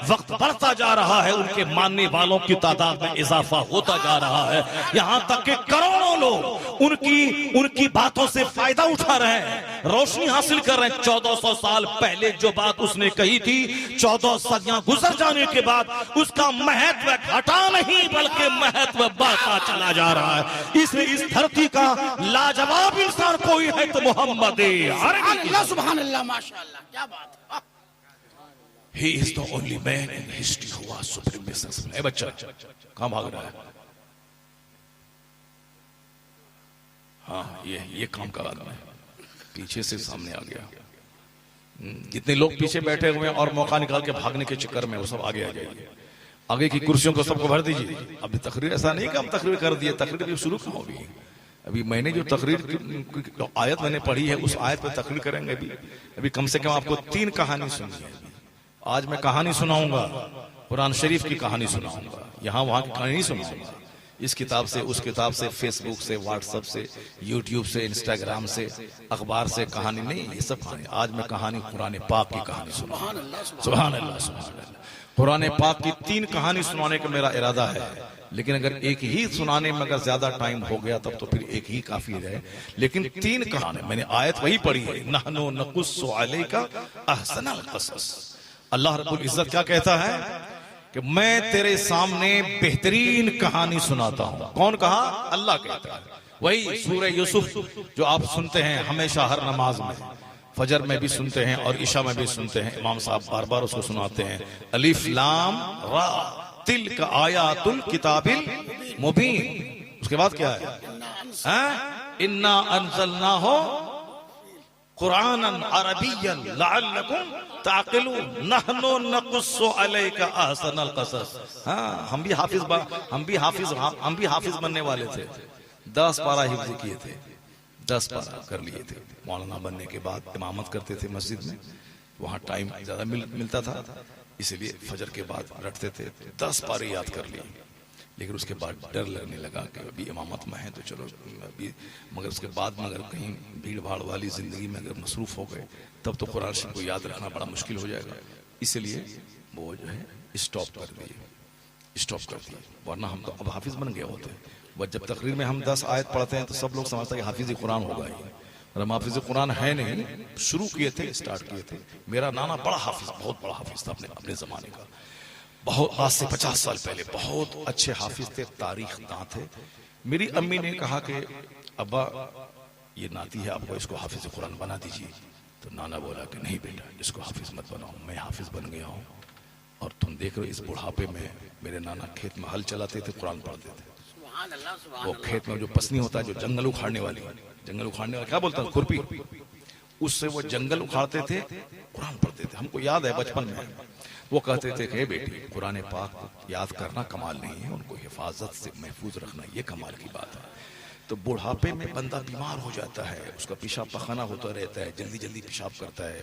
वक्त बढ़ता जा रहा है, उनके मानने वालों की तादाद में इजाफा होता जा रहा है, यहां तक कि करोड़ों लोग उनकी बातों से फायदा उठा रहे हैं, रोशनी हासिल कर रहे हैं। 1400 साल पहले जो बात उसने कही थी, 14 सदियां गुजर जाने के बाद उसका महत्व घटा नहीं बल्कि महत्व बढ़ता चला जा रहा है। इसलिए इस धरती का लाजवाब इंसान कोई है तो मोहम्मद अल्लाह सुभान अल्लाह माशाअल्लाह, क्या बात है। He is the only man in history who was supreme businessman। बच्चा कहां भाग रहा है? हाँ, ये काम का आदमी है, पीछे से सामने आ गया। जितने लोग पीछे बैठे हुए हैं और मौका निकाल के भागने के चक्कर में, वो सब आगे आ जाइए। आगे की कुर्सियों को सबको भर दीजिए। अभी तकरीर ऐसा नहीं कि हम तकरीर कर दिए, तकरीर अभी शुरू कहाँ होगी। अभी मैंने जो तकरीर आयत मैंने पढ़ी है, उस आयत पे तकरीर करेंगे। अभी कम से कम आपको 3 कहानी सुनी है। आज मैं कहानी सुनाऊंगा, कुरान शरीफ की कहानी सुनाऊंगा, यहाँ वहां की कहानी नहीं सुनाऊंगा। इस किताब से, उस किताब से, फेसबुक से, व्हाट्सएप से, यूट्यूब से, इंस्टाग्राम से, अखबार से कहानी नहीं, ये सब कहानी। आज मैं कहानी कुरान पाक की कहानी सुनाऊंगा। सुभान अल्लाह, सुभान अल्लाह। कुरान पाक की 3 कहानी सुनाने का मेरा इरादा है, लेकिन अगर एक ही सुनाने में अगर ज्यादा टाइम हो गया तब तो फिर एक ही काफी है। लेकिन 3 कहानी, मैंने आयत वही पढ़ी है, नहनु नकुस्सु अलैका अहसनल क़सस। अल्लाह रब्बुल इज्जत क्या कहता है कि मैं तेरे सामने बेहतरीन कहानी सुनाता हूं। कौन कहा? अल्लाह कहता है। वही सूरह यूसुफ जो आप सुनते हैं हमेशा हर नमाज में, फजर में भी सुनते हैं और ईशा में भी सुनते हैं, इमाम साहब बार बार उसको सुनाते हैं। अलिफ लाम रा तिल्क आयातुल किताबिल मुबीन। उसके बाद क्या है? इन्ना अंज़लनाहु कुरानन अरबिय्यन लअल्लकुम ताक़िलून नहनु नक़ुस्सु अलैका अहसनल क़सस। हाँ, हम भी हाफिज बनने वाले थे। 10 पारा हिफ्ज़ किए थे, 10 पारा कर लिए थे। मौलाना बनने के बाद इमामत करते थे मस्जिद में, वहाँ टाइम ज्यादा मिलता था, इसलिए फजर के बाद रटते थे। 10 पारे याद कर लिए, लेकिन उसके बाद डर लगने लगा कि अभी इमामत में है तो चलो अभी, मगर उसके बाद में अगर कहीं भीड़ भाड़ वाली जिंदगी में अगर मसरूफ हो गए तब तो कुरान शरीफ को याद रखना बड़ा मुश्किल हो जाएगा। इसलिए वो जो है स्टॉप कर दिए, वरना हम तो अब हाफिज बन गए होते। वह जब तकरीर में हम 10 आयत पढ़ते हैं तो सब लोग समझते हैं कि हाफिज कुरान होगा ही, और हम हाफिज कुरान है नहीं। शुरू किए थे, स्टार्ट किए थे। मेरा नाना बड़ा हाफिज, बहुत बड़ा हाफिज था अपने जमाने का। बहुत आज से 50 साल पहले बहुत अच्छे हाफिज थे, तारीख दां थे। मेरी अम्मी ने कहा कि अब्बा ये नाती है, आपको इसको हाफिज कुरान बना दीजिए। तो नाना बोला कि नहीं बेटा, इसको हाफिज मत बनाओ, मैं हाफिज बन गया हूँ। और तुम देख रहे हो इस बुढ़ापे में मेरे नाना खेत में हल चलाते थे, कुरान पढ़ते थे। वो खेत में जो पसनी होता है, जो जंगल उखाड़ने वाली क्या बोलता है, खुरपी, उससे वो जंगल उखाड़ते थे, कुरान पढ़ते थे। हमको याद है बचपन में वो कहते थे कि बेटी कुरान पाक याद करना कमाल नहीं है, उनको हिफाजत से महफूज रखना ये कमाल की बात है। तो बुढ़ापे में बंदा बीमार हो जाता है, उसका पेशाब पखाना होता रहता है, जल्दी जल्दी पेशाब करता है,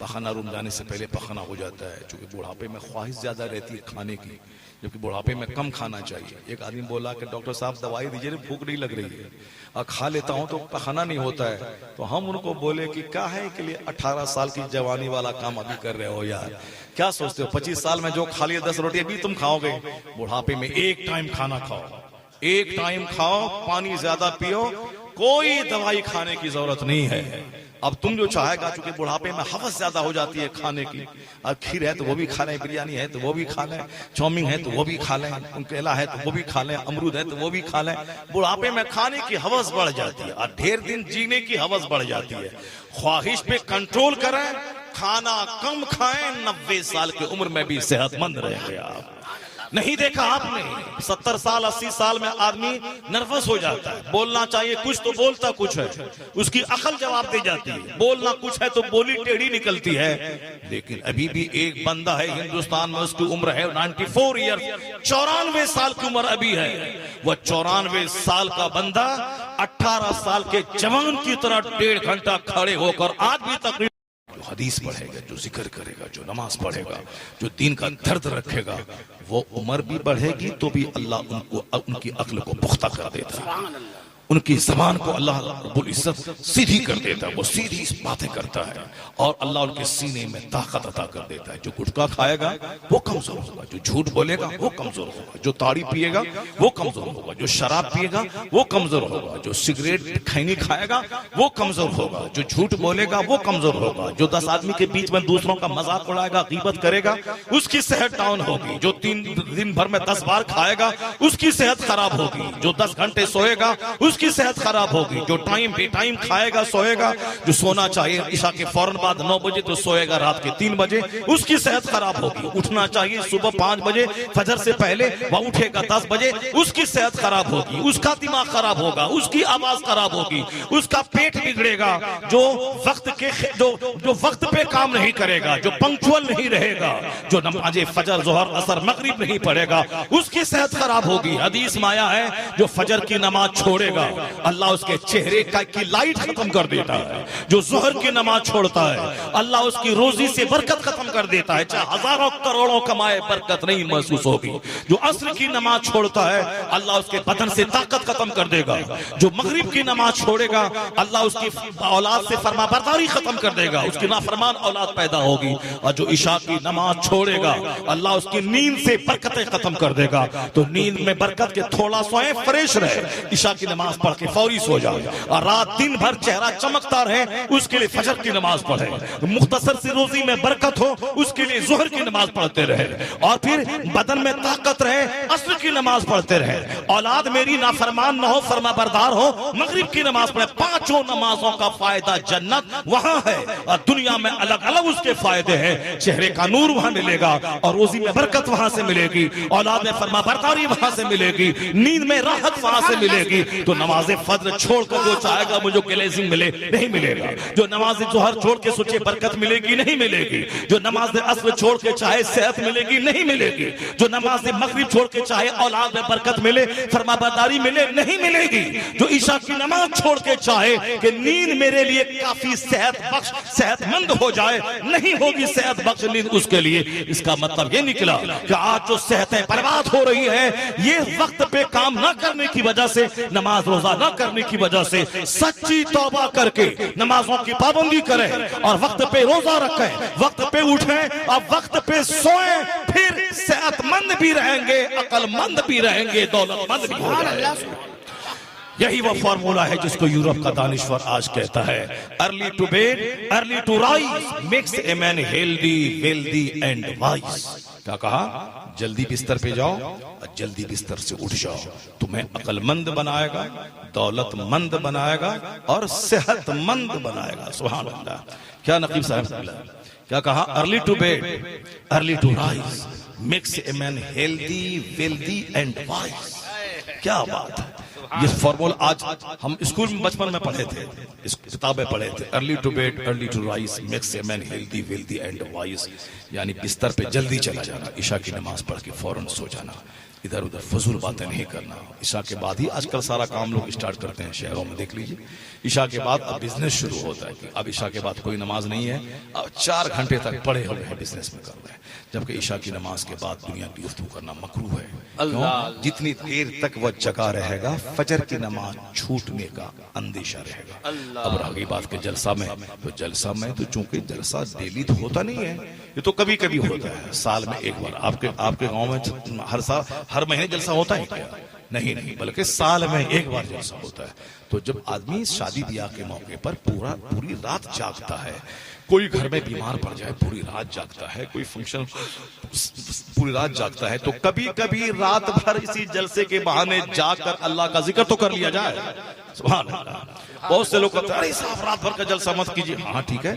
पखाना रूम जाने से पहले पखाना हो जाता है। चूंकि बुढ़ापे में ख्वाहिश ज्यादा रहती है खाने की, जबकि बुढ़ापे में कम खाना चाहिए। एक आदमी बोला कि डॉक्टर साहब दवाई दीजिए, भूख नहीं लग रही है, और खा लेता हूं तो पखाना नहीं होता है। तो हम उनको बोले कि क्या है के लिए 18 साल की जवानी वाला काम अभी कर रहे हो यार, क्या सोचते हो 25 साल में जो खा लिया 10 रोटी अभी तुम खाओगे। बुढ़ापे में एक टाइम खाना खाओ, एक टाइम खाओ, पानी ज्यादा पियो, कोई दवाई खाने की जरूरत नहीं है। अब तुम जो चाहेगा, चूंकि बुढ़ापे में हवस ज्यादा हो जाती है खाने की, और खीर है तो वो भी खा लें, बिरयानी है तो वो भी खा लें, चाउमीन है तो वो भी खा लें, केला है तो वो भी खा लें, अमरूद है तो वो भी खा लें। बुढ़ापे में खाने की हवस बढ़ जाती है और ढेर दिन जीने की हवस बढ़ जाती है। ख्वाहिश पे कंट्रोल करें, खाना कम खाएं, 90 साल की उम्र में भी सेहतमंद रहेंगे आप। नहीं देखा आपने 70 साल 80 साल में आदमी नर्वस हो जाता है, बोलना चाहिए कुछ तो बोलता कुछ है, उसकी अकल जवाब दे जाती है, बोलना कुछ है तो बोली टेढ़ी निकलती है। लेकिन अभी भी एक बंदा है हिंदुस्तान में, उसकी उम्र है 94 ईयर, 94 साल की उम्र अभी है। वह 94 साल का बंदा 18 साल के जवान की तरह 1.5 घंटा खड़े होकर आज भी तकरीर हदीस पढ़ेगा, जो जिक्र करेगा, जो नमाज पढ़ेगा, जो दीन का दर्द रखेगा, वो उम्र भी बढ़ेगी तो भी अल्लाह उनको उनकी अक्ल को पुख्ता कर देता है, उनकी जबान को अल्लाह रब्बुल इज्जत सीधी कर देता है, वो सीधी बातें करता है और अल्लाह उनके सीने में ताकत अता कर देता है। जो गुटखा खाएगा वो कमजोर होगा, जो झूठ बोलेगा वो कमजोर होगा, जो ताड़ी पिएगा वो कमजोर होगा, जो शराब पिएगा वो कमजोर होगा, जो सिगरेट खैनी खाएगा वो कमजोर होगा, जो झूठ बोलेगा वो कमजोर होगा, जो 10 आदमी के बीच में दूसरों का मजाक उड़ाएगा, गीबत करेगा, उसकी सेहत डाउन होगी, जो 3 दिन भर में 10 बार खाएगा उसकी सेहत खराब होगी, जो 10 घंटे सोएगा उसकी सेहत खराब होगी, जो टाइम बे टाइम खाएगा सोएगा, जो सोना चाहिए ईशा के फौरन बाद 9 बजे तो सोएगा रात के 3 बजे, उसकी सेहत खराब होगी। उठना चाहिए सुबह 5 बजे फजर से पहले, वह उठेगा 10 बजे, उसकी सेहत खराब होगी, उसका दिमाग खराब होगा, उसकी आवाज खराब होगी, उसका पेट बिगड़ेगा, जो वक्त पे काम नहीं करेगा, जो पंक्चुअल नहीं रहेगा, जो नमाज़े फजर जोहर असर मगरिब नहीं पढ़ेगा, उसकी सेहत खराब होगी। हदीस में आया है जो फजर की नमाज छोड़ेगा अल्लाह उसके चेहरे की लाइट खत्म कर देता है, जो जोहर की नमाज छोड़ता है अल्लाह उसकी रोजी से बरकत खत्म कर देता है, चाहे हजारों करोड़ों कमाए बरकत नहीं महसूस होगी। जो असर की नमाज छोड़ता है अल्लाह उसके बदन से ताकत खत्म कर देगा, जो मगरिब की नमाज छोड़ेगा अल्लाह उसकी औलाद से फरमाबरदारी खत्म कर देगा, उसकी नाफरमान औलाद पैदा होगी, और जो इशा की नमाज छोड़ेगा अल्लाह उसकी नींद से बरकतें खत्म कर देगा। तो नींद में बरकत के थोड़ा सोए, फ्रेश रहे, इशा की नमाज पढ़ के फौरी सो जाए, और रात दिन भर चेहरा चमकता रहे उसके लिए फजर की नमाज पढ़े, मुख्तसर सी रोजी में बरकत हो उसके लिए जोहर की नमाज पढ़ते रहे, और फिर बदन में ताकत रहे असर की नमाज पढ़ते रहे, औलाद मेरी नाफरमान न हो फरमाबरदार हो, मगरिब की नमाज पढ़े। 5 नमाजों का फायदा जन्नत वहां है और दुनिया में अलग अलग उसके फायदे हैं। चेहरे का नूर वहां मिलेगा और रोजी में बरकत वहां से मिलेगी, औलाद में फरमाबरदारी वहां से मिलेगी, नींद में राहत वहां से मिलेगी। तो नमाज फज्र छोड़कर जो चाहेगा मुझे ग्लेजिंग मिले, नहीं मिलेगा। जो नमाज जोहर छोड़ के सोचे बरकत मिलेगी, नहीं मिलेगी। जो नमाज असर छोड़ के चाहे सेहत मिलेगी, नहीं मिलेगी। जो नमाज मगरिब छोड़ के चाहे औलाद में बरकत मिले, फरमाबरदारी मिले, नहीं मिलेगी। जो ईशा की नमाज छोड़ के चाहे कि नींद मेरे लिए काफी सेहतमंद हो जाए, नहीं होगी सेहत बख्श नींद उसके लिए। इसका मतलब ये निकला कि आज जो सेहतें बर्बाद हो रही है ये वक्त पे काम ना करने की वजह से, नमाज रोजा ना करने की वजह से। सच्ची तौबा करके नमाजों की पाबंदी करें और वक्त पे रोजा रखें, वक्त पे उठें और वक्त पे सोएं, फिर सेहतमंद भी रहेंगे, अक्लमंद भी रहेंगे, दौलतमंद भी रहेंगे। यही वो फॉर्मूला है जिसको यूरोप का दानिश्वर आज कहता है, early to bed early to rise makes a man healthy wealthy and wise. क्या कहा? जल्दी बिस्तर पे जाओ और जल्दी बिस्तर से उठ जाओ, तुम्हें अक्लमंद बनाएगा, दौलतमंद बनाएगा और सेहतमंद बनाएगा। सुभान अल्लाह। क्या नकीब साहब क्या कहा? Early to bed early to rise makes a man healthy wealthy and wise. क्या बात है! ये फॉर्मूला आज हम स्कूल में बचपन में पढ़े थे, इस किताबें पढ़े थे। Early to bed early to rise makes a man healthy wealthy and wise, यानी बिस्तर पे जल्दी चला जाना, ईशा की नमाज पढ़ के फौरन सो जाना, इधर उधर फजूल बातें नहीं करना। ईशा के बाद ही आजकल सारा काम लोग स्टार्ट करते हैं, शहरों में देख लीजिए। ईशा के बाद अब बिजनेस शुरू होता है कि अब ईशा के बाद कोई नमाज नहीं है, अब 4 घंटे तक पड़े हुए हैं बिजनेस में कर रहे हैं, जबकि ईशा की नमाज के बाद दुनिया की गुफ्तगू करना मकरूह है। क्यों? जितनी देर तक वह जगा रहेगा फजर की नमाज छूटने का अंदेशा रहेगा। अब रही बात के जलसा में, तो जलसा में तो चूंकि जलसा डेली तो होता नहीं है, ये तो कभी कभी होता है, साल में एक बार। आपके गांव में हर साल हर महीने जलसा होता है क्या? नहीं, बल्कि साल में एक बार जलसा होता है। तो जब आदमी शादी ब्याह के मौके पर पूरी रात जागता है, कोई घर में बीमार पड़ जाए पूरी रात जागता है, कोई फंक्शन पूरी रात जागता है, तो कभी कभी रात भर इसी जलसे के बहाने जाकर अल्लाह का जिक्र तो कर लिया जाए। सुभान अल्लाह। बहुत से लोग कहते हैं अरे साहब रात भर का जलसा मत कीजिए। हाँ ठीक है,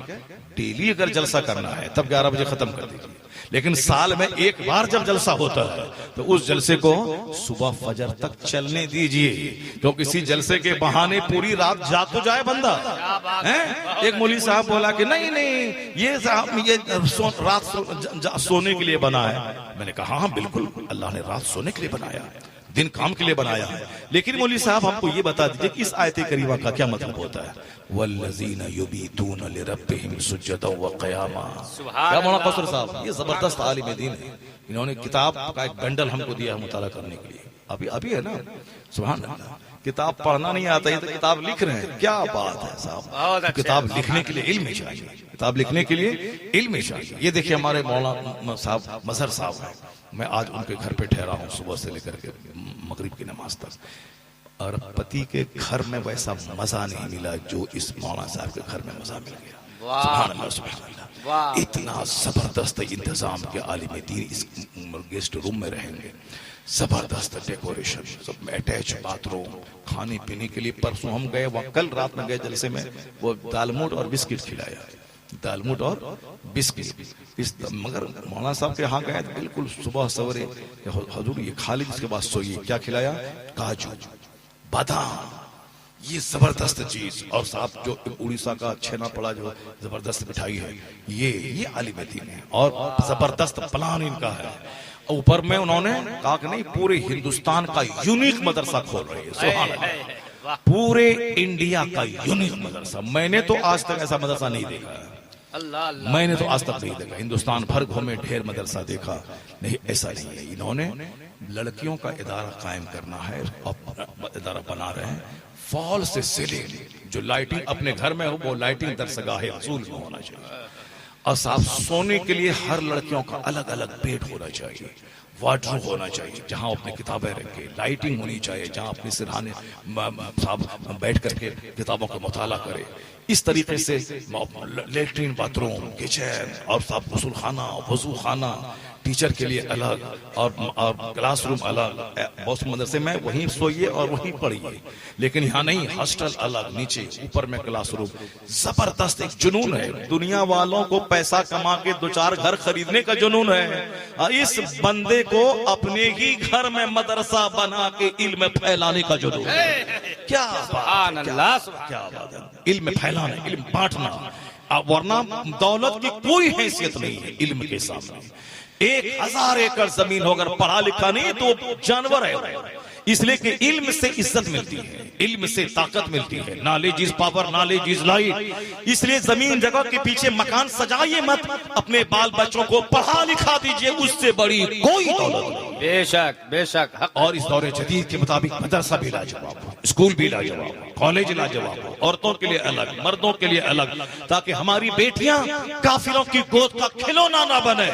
डेली अगर जलसा करना है तब 11 बजे खत्म कर दीजिए, लेकिन साल में एक बार जब जलसा होता है तो उस जलसे को सुबह फजर तक चलने दीजिए, क्योंकि इसी जलसे के बहाने पूरी रात जाग तो जाए बंदा है। एक मौलवी साहब बोला कि नहीं ये रात सोने के लिए बना है। मैंने कहा हाँ बिल्कुल, अल्लाह ने रात सोने के लिए बनाया, दिन काम के लिए बनाया है। लेकिन मौलवी साहब हमको ये बता दीजिए कि इस आयत करीमा का क्या मतलब होता है? वल्लज़ीना युबीतूना लिरब्बिहिम सुज्जदन व क़ियामा। क्या मौलाना कौसर साहब, ये जबरदस्त आलिम दीन है। इन्होंने किताब का एक बंडल हमको दिया है मुताला करने के लिए। अभी है ना, सुभान अल्लाह। किताब पढ़ना नहीं आता, ये तो किताब लिख रहे हैं। क्या बात है साहब, किताब लिखने के लिए इल्म चाहिए, किताब लिखने के लिए इल्म चाहिए। ये देखिए हमारे मौलाना साहब मजहर साहब हैं, मैं आज उनके घर पे ठहरा हूँ सुबह से लेकर के मगरिब की नमाज तक, और पति के घर में वैसा मजा नहीं मिला जो इस मौलाना साहब के घर में मजा मिल गया। सुभान अल्लाह, सुभान अल्लाह। इतना जबरदस्त इंतजाम के आलिम दीन इस गेस्ट रूम में रहेंगे, जबरदस्त डेकोरेशन, सब अटैच बाथरूम, खाने पीने के लिए। परसों हम गए वहाँ, कल रात में गए जलसे में, वो दालमोट और बिस्किट खिलाया, दालमोट और बिस्किट। इस मगर मौलाना साहब के यहाँ गए तो बिल्कुल सुबह सवेरे, हजूर ये खा लीजिए, इसके बाद सोइए। क्या खिलाया? काजू, बादाम, ये जबरदस्त चीज। और साहब जो उड़ीसा का छेना पड़ा जो जबरदस्त मिठाई है, ये आलिम दीन है, और जबरदस्त प्लान इनका है। ऊपर में उन्होंने कहा कि नहीं, पूरे हिंदुस्तान का यूनिक मदरसा खोल रही है। सुभान अल्लाह, पूरे इंडिया का यूनिक मदरसा। मैंने तो आज तक ऐसा मदरसा नहीं देखा, मैंने तो आज तक नहीं देखा। हिंदुस्तान भर घूमे, ढेर मदरसा देखा, नहीं ऐसा नहीं है। इन्होंने लड़कियों का इदारा कायम करना है, इदारा बना रहे हैं। फॉल से सीलिंग, जो लाइटिंग अपने घर में हो वो लाइटिंग दरसगाह रसूल में होना चाहिए। और साहब सोने के लिए हर लड़कियों का अलग अलग बेड होना चाहिए, वार्डरोब होना चाहिए जहां अपनी किताबें रखे, लाइटिंग होनी चाहिए जहां अपने सिरहाने साहब बैठ करके किताबों का मुताला करे। इस तरीके से लेटरिन, बाथरूम, किचन, और साहब गुस्ल खाना, वजू खाना, टीचर के लिए अलग, और क्लासरूम अलग। बहुत से मदरसे में वहीं सोइए और वहीं पढ़िए, लेकिन यहाँ नहीं, हॉस्टल अलग, नीचे ऊपर में क्लासरूम। जबरदस्त एक जुनून है। दुनिया वालों को पैसा कमा के 2-4 घर खरीदने का जुनून है, इस बंदे को अपने ही घर में मदरसा बना के इल्म फैलाने का जुनून है। क्या बात, क्या बात है। इल्म फैलाना, इल्म बांटना, वरना दौलत की कोई हैसियत नहीं है इल्म के सामने। 1000 एकड़ जमीन होकर पढ़ा लिखा नहीं तो जानवर है। इसलिए कि इल्म से इज्जत मिलती है, इल्म से ताकत मिलती है। Knowledge is power, knowledge is light. इसलिए जमीन जगह के पीछे मकान सजाइए मत, अपने बाल बच्चों को पढ़ा लिखा दीजिए, उससे बड़ी कोई दौलत नहीं। बेशक बेशक। और इस दौरे जदीद के मुताबिक मदरसा भी लाजवाब, स्कूल भी लाजवाब, कॉलेज लाजवाब, औरतों के लिए अलग, मर्दों के लिए अलग, ताकि हमारी बेटियां काफिरों की गोद का खिलौना ना बने।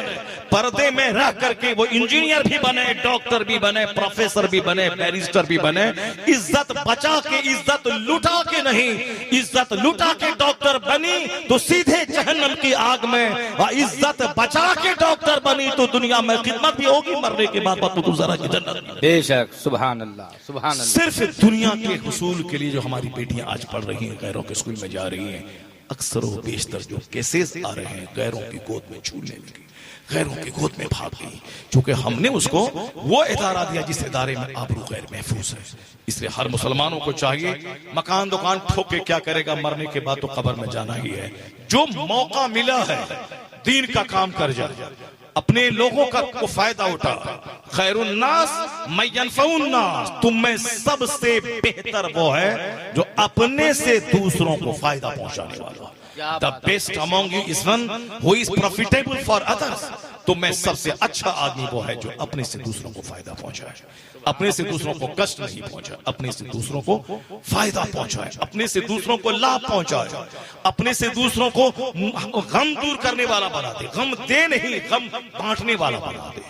पर्दे में रह करके वो इंजीनियर भी बने, डॉक्टर भी बने, प्रोफेसर भी बने, बैरिस्टर भी बने। इज्जत बचा के, इज्जत लुटा के नहीं। इज्जत लुटा के डॉक्टर बनी तो सीधे जहन्नम की आग में, और इज्जत बचा के डॉक्टर बनी तो दुनिया में खिदमत भी होगी, मरने के बाद गुजारा की जन्नत। बेशक, सुभान अल्लाह, सुभान अल्लाह। सिर्फ दुनिया के हुसूल के लिए जो हमारी बेटियां आज पढ़ रही हैं, गैरों के स्कूल में जा रही हैं, अक्सर व बेशतर जो केसेस आ रहे हैं गैरों की गोद में छूने लगी, गैरों की गोद में भाग गई, क्योंकि हमने उसको वो इदारा दिया जिस इदारे में आबरू गैर महफूज है। इसलिए हर मुसलमानों को चाहिए, मकान दुकान ठोक के क्या करेगा, मरने के बाद तो कब्र में जाना ही है। जो मौका मिला है दीन का काम कर जाए, अपने लोगों का को फायदा उठा। खैरुन्नास मय्यनफउन्नास, तुम में सबसे बेहतर वो है जो अपने से दूसरों को फायदा पहुंचाने वाला। The best among you is one who is profitable for others. तो मैं सबसे अच्छा आदमी वो है जो अपने से दूसरों को फायदा पहुंचाए, अपने से दूसरों को कष्ट नहीं पहुंचाए, अपने से दूसरों को फायदा पहुंचाए, अपने से दूसरों को लाभ पहुंचाए, अपने से दूसरों को गम दूर करने वाला बना दे, गम दे नहीं गम बांटने वाला बना दे,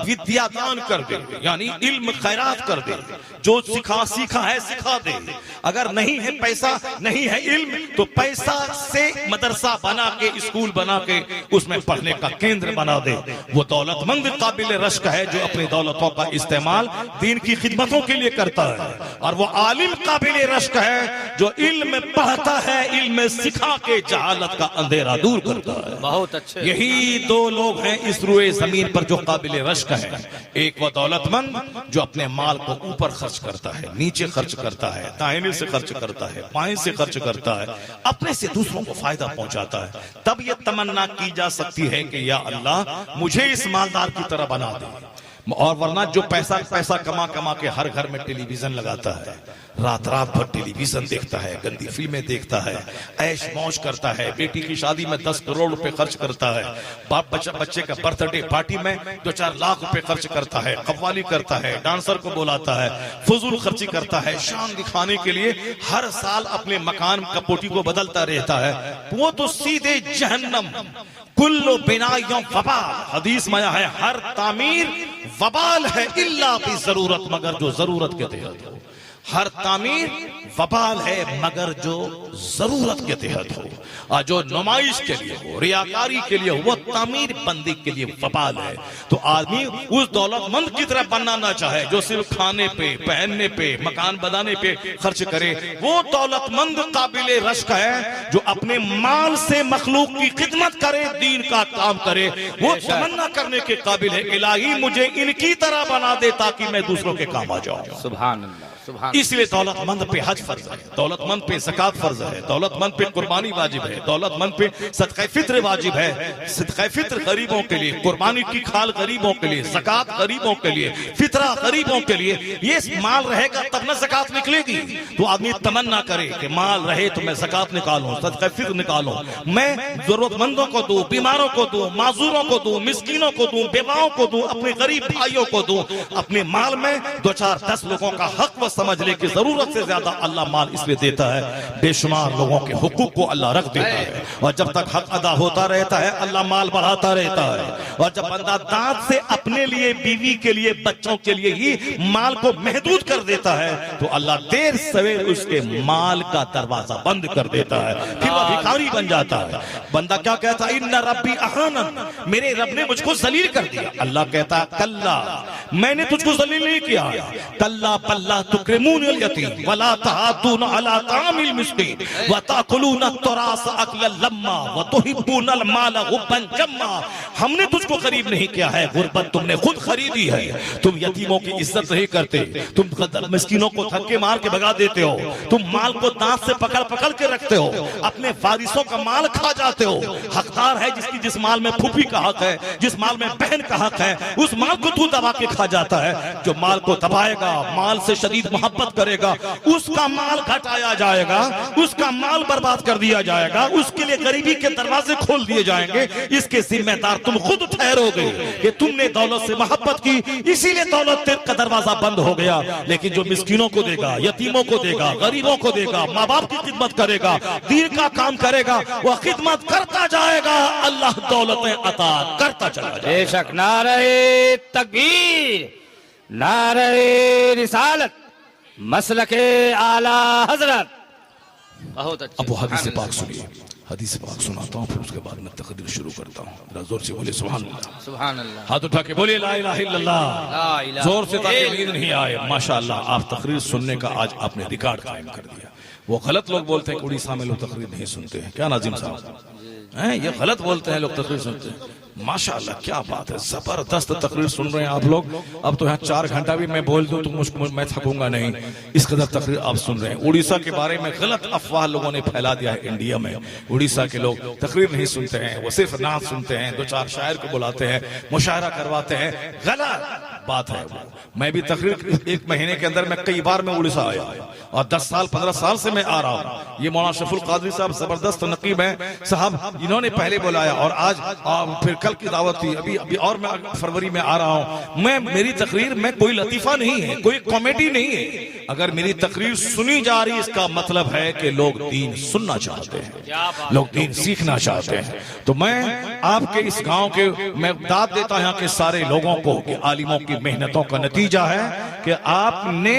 विद्या दान कर दे, यानी इल्म खैरात कर दे, जो सीखा है सिखा दे। अगर नहीं है पैसा, नहीं है इल्म, तो पैसा से मदरसा बना के, स्कूल बना के उसमें पढ़ने का केंद्र बना दे। वो दौलतमंद काबिल रश्क है जो अपनी दौलतों का इस्तेमाल दीन की खिदमतों के लिए करता है, और वो आलिम काबिल रश्क है जो इल्म पढ़ता है, इल्म सिखा के जहालत का अंधेरा दूर करता है। बहुत अच्छे। यही 2 लोग हैं इस रुए जमीन पर जो काबिल रश्क है। एक वो दौलतमंद जो अपने माल को ऊपर खर्च करता है, नीचे खर्च करता है, दाहिने से खर्च करता है, बाएं से खर्च करता है, अपने से दूसरों को फायदा पहुंचाता है। तब यह तमन्ना की जा सकती है कि या अल्लाह मुझे इस मालदार की तरह बना दे, और वरना जो पैसा पैसा कमा कमा के हर घर में टेलीविजन लगाता है, रात रात भर टेलीविजन देखता है, गंदी फिल्में देखता है, ऐश मौज करता है, बेटी की शादी में 10 करोड़ रुपए खर्च करता है, बाप बच्चे का बर्थडे पार्टी में 2-4 लाख रुपए खर्च करता है, कव्वाली करता है, डांसर को बुलाता है, फजूल खर्ची करता है, शान दिखाने के लिए हर साल अपने मकान कपोटी को बदलता रहता है, वो तो सीधे जहन्नम। कुल्लो बिनायों वबाल, हदीस में है हर तामीर वबाल है इल्ला भी जरूरत, मगर जो जरूरत के तहत हो। हर तामीर वबाल है मगर जो जरूरत के तहत हो, और जो नुमाइश के लिए हो, रियाकारी के लिए हो, वो तामीर बंदी के लिए वबाल है। तो आदमी उस दौलतमंद की तरह बनना ना चाहे जो सिर्फ खाने पे, पहनने पे, मकान बनाने पे खर्च करे। वो दौलतमंद काबिले रश्क है जो अपने माल से मखलूक की खिदमत करे, दीन का काम करे। वो तमन्ना करने के काबिल है, इलाही मुझे इनकी तरह बना दे ताकि मैं दूसरों के काम आ जाऊं। सुभान अल्लाह। इसलिए दौलतमंद पे हज फर्ज है, दौलतमंद पे ज़कात फर्ज है, दौलतमंद पे कुर्बानी वाजिब है, दौलतमंद पे सदका फित्र वाजिब है। सदका फित्र गरीबों के लिए, कुर्बानी की खाल गरीबों के लिए, ज़कात गरीबों के लिए, फितरा गरीबों के लिए। ये माल रहेगा तब ना ज़कात निकलेगी। तो आदमी तमन्ना करे कि माल रहे तो मैं ज़कात निकालूं, सदका फित्र निकालूं, मैं जरूरतमंदों को दूं, बीमारों को दूं, माजूरों को दूं, मिस्कीनों को दूं, बेवाओं को दूं, अपने गरीब भाइयों को दूं। अपने माल में 2-4-10 लोगों का हक समझ ले कि जरूरत से ज्यादा अल्लाह माल इसलिए देता है, बेशुमार लोगों के हुकूक को अल्लाह रख देता है, और जब तक हक अदा होता रहता है अल्लाह माल बढ़ाता रहता है। और जब बंदा दांत से अपने लिए, बीवी के लिए, बच्चों के लिए ही माल को महदूद कर देता है तो अल्लाह देर सवेर उसके माल का दरवाजा बंद कर देता है, फिर वह भिखारी बन जाता है। बंदा क्या कहता है, इन्ना रब्बी अहानन, मेरे रब ने मुझको जलील कर दिया। अल्लाह कहता है कल्ला, मैंने तुझको जलील नहीं किया, कल्ला पल्ला तुक्रिमूनल यतीम वला तहादून अला तामिल मिस्कीन व ताकुलून तुरास अकल लम्मा व तुहिब्बूनल माल हुब्बन जम्मा। हमने तुझको करीब नहीं किया है, गुर्बत तुमने खुद खरीदी है। तुम यतीमों की इज्जत नहीं करते, तुम मिस्कीनों को धक्के मार के भगा देते हो, तुम माल को दांत से पकड़ पकड़ के रखते हो, अपने वारिसों का माल खा जाते हो। हकदार है जिसकी जिस माल में फूफी का हक है, जिस माल में बहन का हक है, उस माल को तू दबा के खा जाता है। जो माल को दबाएगा, माल से शदीद मोहब्बत करेगा, उसका माल घटाया जाएगा, उसका माल बर्बाद कर दिया जाएगा, उसके लिए गरीबी के दरवाजे खोल दिए जाएंगे। इसके जिम्मेदार तुम खुद ठहरोगे कि तुमने दौलत से मोहब्बत की, इसीलिए दौलत का दरवाजा बंद हो गया। लेकिन जो मिस्कीनों को देगा, यतीमों को देगा, गरीबों को देगा, माँ बाप की खिदमत करेगा, दीन का काम करेगा, वह खिदमत करता जाएगा, अल्लाह दौलतें अता करता चला जाएगा। बेशक नारे तकबीर, नारे रिसालत, मसलके आला हजरत। बहुत अच्छा। अब वो हदीस पाक सुनिए, हदीस पाक सुनाता हूँ, फिर उसके बाद मैं तकरीर शुरू करता हूँ। जोर से बोले सुभान अल्लाह, सुभान अल्लाह। हाथ उठा के बोले ला इलाहा इल्लल्लाह, जोर से ताकि नींद नहीं आए। माशाअल्लाह, आप तकरीर सुनने का आज आपने रिकॉर्ड कायम कर दिया। वो गलत लोग बोलते हैं उड़ीसा में लोग तकरीर नहीं सुनते हैं, क्या नाजिम साहब हैं, ये गलत बोलते हैं लोग तकरीर सुनते हैं। माशाअल्लाह क्या बात है, जबरदस्त तकरीर सुन रहे हैं आप लोग। अब तो यहाँ 4 घंटा भी मैं बोल दूं तो मुझको मैं थकूंगा नहीं, इस कदर तकरीर आप सुन रहे हैं। उड़ीसा के बारे में गलत अफवाह लोगों ने फैला दिया है इंडिया में। उड़ीसा के लोग तकरीर नहीं सुनते हैं, वो सिर्फ नाच सुनते हैं, 2-4 शायर को बुलाते हैं, मुशायरा करवाते हैं। गलत बात है वो। मैं भी तकरीर 1 महीने के अंदर मैं कई बार मैं उड़ीसा आया और 10 साल 15 साल से मैं आ रहा हूँ। ये मौलाना शफुल कादरी साहब जबरदस्त नकीब हैं साहब, इन्होंने पहले बुलाया और आज फिर कल की दावत थी, अभी और मैं फरवरी में आ रहा हूँ। मैं मेरी तकरीर में कोई लतीफा नहीं है, कोई कॉमेडी नहीं है। अगर मेरी तकरीर सुनी जा रही, इसका मतलब है कि लोग दीन सुनना चाहते हैं, लोग दीन सीखना चाहते हैं। तो मैं आपके इस गांव के मैं दाद देता हूं यहाँ के सारे लोगों को कि आलिमों की मेहनतों का नतीजा है कि आपने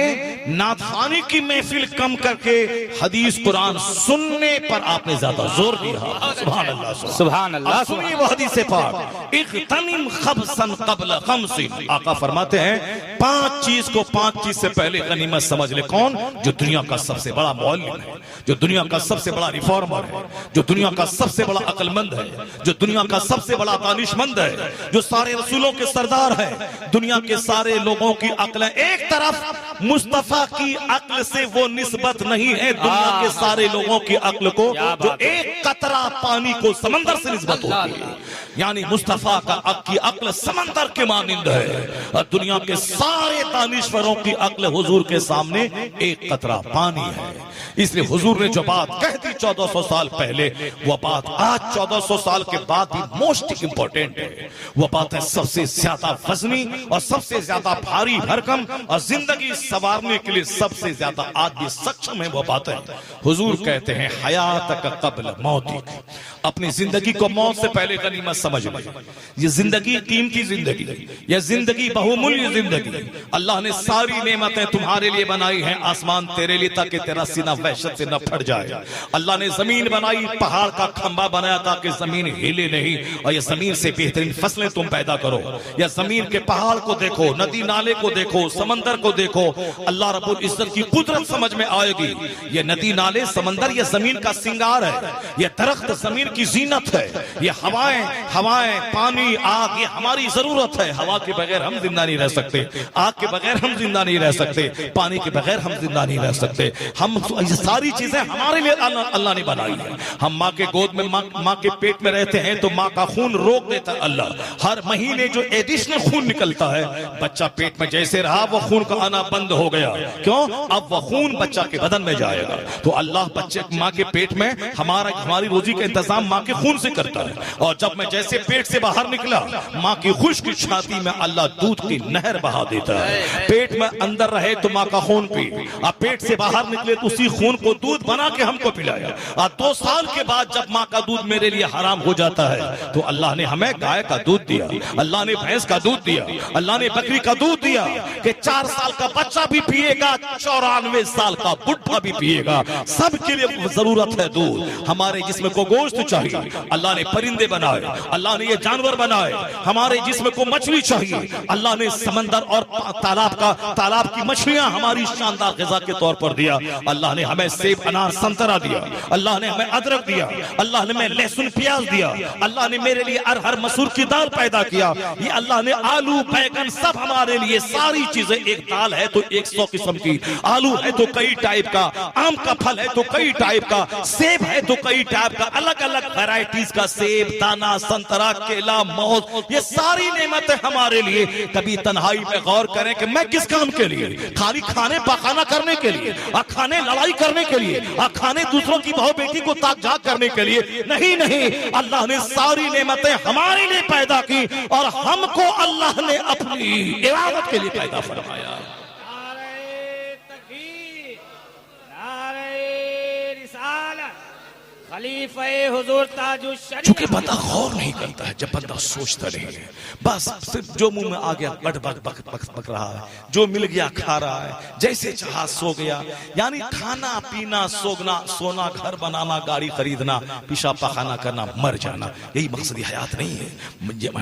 नाथखानी की महफिल कम करके हदीस कुरान सुनने पर आपने ज्यादा जोर दिया। सुभान अल्लाह, सुभान अल्लाह। सुनिए वो हदीस पाक, इख्तनिम खबसन क़ब्ल खमसिन। आका फरमाते हैं 5 चीज को 5 चीज से पहले गनीमत समझ ले। कौन? जो दुनिया का सबसे बड़ा मौलवी है, जो दुनिया का सबसे बड़ा रिफॉर्मर है, जो दुनिया का सबसे बड़ा अक्लमंद है, जो दुनिया का सबसे बड़ा दानिशमंद है, जो सारे रसूलों के सरदार है। दुनिया के सारे लोगों की अक्ल एक तरफ, मुस्तफा की अक्ल से वो निस्बत नहीं है दुनिया के सारे लोगों की अक्ल को, जो एक कतरा पानी को समंदर से निस्बत होती है। यानी मुस्तफा की अक्ल समंदर के मानिंद है और दुनिया के सारे दानिश्वरों की अक्ल हुजूर के सामने एक कतरा पानी है। इसलिए हुजूर ने जो बात कह दी 1400 साल पहले, वो बात आज 1400 साल के बाद भी मोस्ट इंपॉर्टेंट है। वो बात है सबसे ज्यादा वजनी और सबसे ज्यादा भारी भरकम और जिंदगी संवारने के लिए सबसे ज्यादा आदमी सक्षम है। वो बात है हुजूर कहते हैं हयात का कब्ल मौतिक, अपनी जिंदगी को मौत से पहले गनीमत समझ लो। ये जिंदगी कीमती जिंदगी, ये जिंदगी बहुमूल्य जिंदगी। अल्लाह ने सारी नेमतें तुम्हारे लिए बनाई हैं, आसमान तेरे लिए ताकि तेरा सीना वहशत से न फट जाए। अल्लाह ने जमीन बनाई, पहाड़ का खंबा बनाया ताकि जमीन हिले नहीं, और ये जमीन से बेहतरीन फसलें तुम पैदा करो। या जमीन के पहाड़ को देखो, नदी नाले को देखो, समंदर को देखो, अल्लाह रब्बुल इज्जत की कुदरत समझ में आएगी। ये नदी नाले समंदर ये जमीन का सिंगार है, ये दरख्त जमीन की जीनत है, ये हवाएं पानी आग ये हमारी जरूरत है। हवा के बगैर हम जिंदा नहीं रह सकते, आग के बगैर हम जिंदा नहीं रह सकते, पानी के बगैर हम जिंदा नहीं रह सकते। हम ये सारी चीजें हमारे लिए अल्लाह ने बनाई है। हम माँ के गोद में माँ के पेट में रहते हैं तो माँ का खून रोक देता है अल्लाह। हर महीने जो एडिशनल खून निकलता है, बच्चा पेट में जैसे रहा वो खून का आना बंद हो गया। क्यों? अब वह खून बच्चा के बदन में जाएगा। तो अल्लाह बच्चे माँ के पेट में हमारी रोजी का इंतजाम माँ के खून से करता है। और जब मैं जैसे पेट से बाहर निकला, माँ की खुश्क छाती में अल्लाह दूध की नहर बहा देता है। पेट में अंदर रहे तो माँ का खून पी, अब पेट से बाहर निकले तो उसी खून को दूध बना के हमको पिलाया। और 2 साल के बाद जब माँ का दूध मेरे लिए हराम हो जाता है तो अल्लाह ने हमें गाय का दूध दिया, अल्लाह ने भैंस का दूध दिया, अल्लाह ने बकरी का दूध दिया कि 4 साल का बच्चा भी पिएगा, 94 साल का बुढ़ा भी पिएगा, सबके लिए जरूरत है दूध। हमारे जिस्म को गोश्त चाहिए, अल्लाह ने परिंदे बनाए, अल्लाह ने ये जानवर बनाए। हमारे जिस्म को मछली चाहिए, अल्लाह ने समंदर और तालाब की मछलियां हमारी शानदार ग़िज़ा के तौर पर दिया। अल्लाह ने हमें सेब अनार संतरा दिया, अल्लाह ने हमें अदरक दिया, अल्लाह ने हमें लहसुन प्याज दिया, अल्लाह ने मेरे लिए अरहर मसूर की दाल पैदा किया, ये अल्लाह ने आलू बैगन सब हमारे लिए। सारी चीजें, एक दाल है तो 100 किस्म की, आलू है तो कई टाइप का, आम का फल है तो कई टाइप का, सेब है तो कई टाइप का, अलग अलग वैरायटीज का सेब, दाना, संतरा, केला, मौज, ये सारी नेमतें हमारे लिए। कभी तन्हाई में गौर करें कि मैं किस काम के लिए, खाली खाने पकाना करने के लिए, और खाने लड़ाई करने के लिए, और खाने दूसरों की बहू बेटी को ताक झाक करने के लिए नहीं। अल्लाह ने सारी नेमतें हमारे लिए पैदा की और हमको अल्लाह ने अपनी इबादत के लिए पैदा फरमाया। चूंकि बंदा गौर नहीं करता है, जब बंदा सोचता नहीं है, बस सिर्फ जो मुंह में आ गया बक बक बक बक बक रहा है, जो मिल गया खा रहा है, जैसे चाहा सो गया। यानी खाना पीना, सोना, घर बनाना, गाड़ी खरीदना, पेशाब पखाना करना, मर जाना, यही मकसद हयात नहीं है।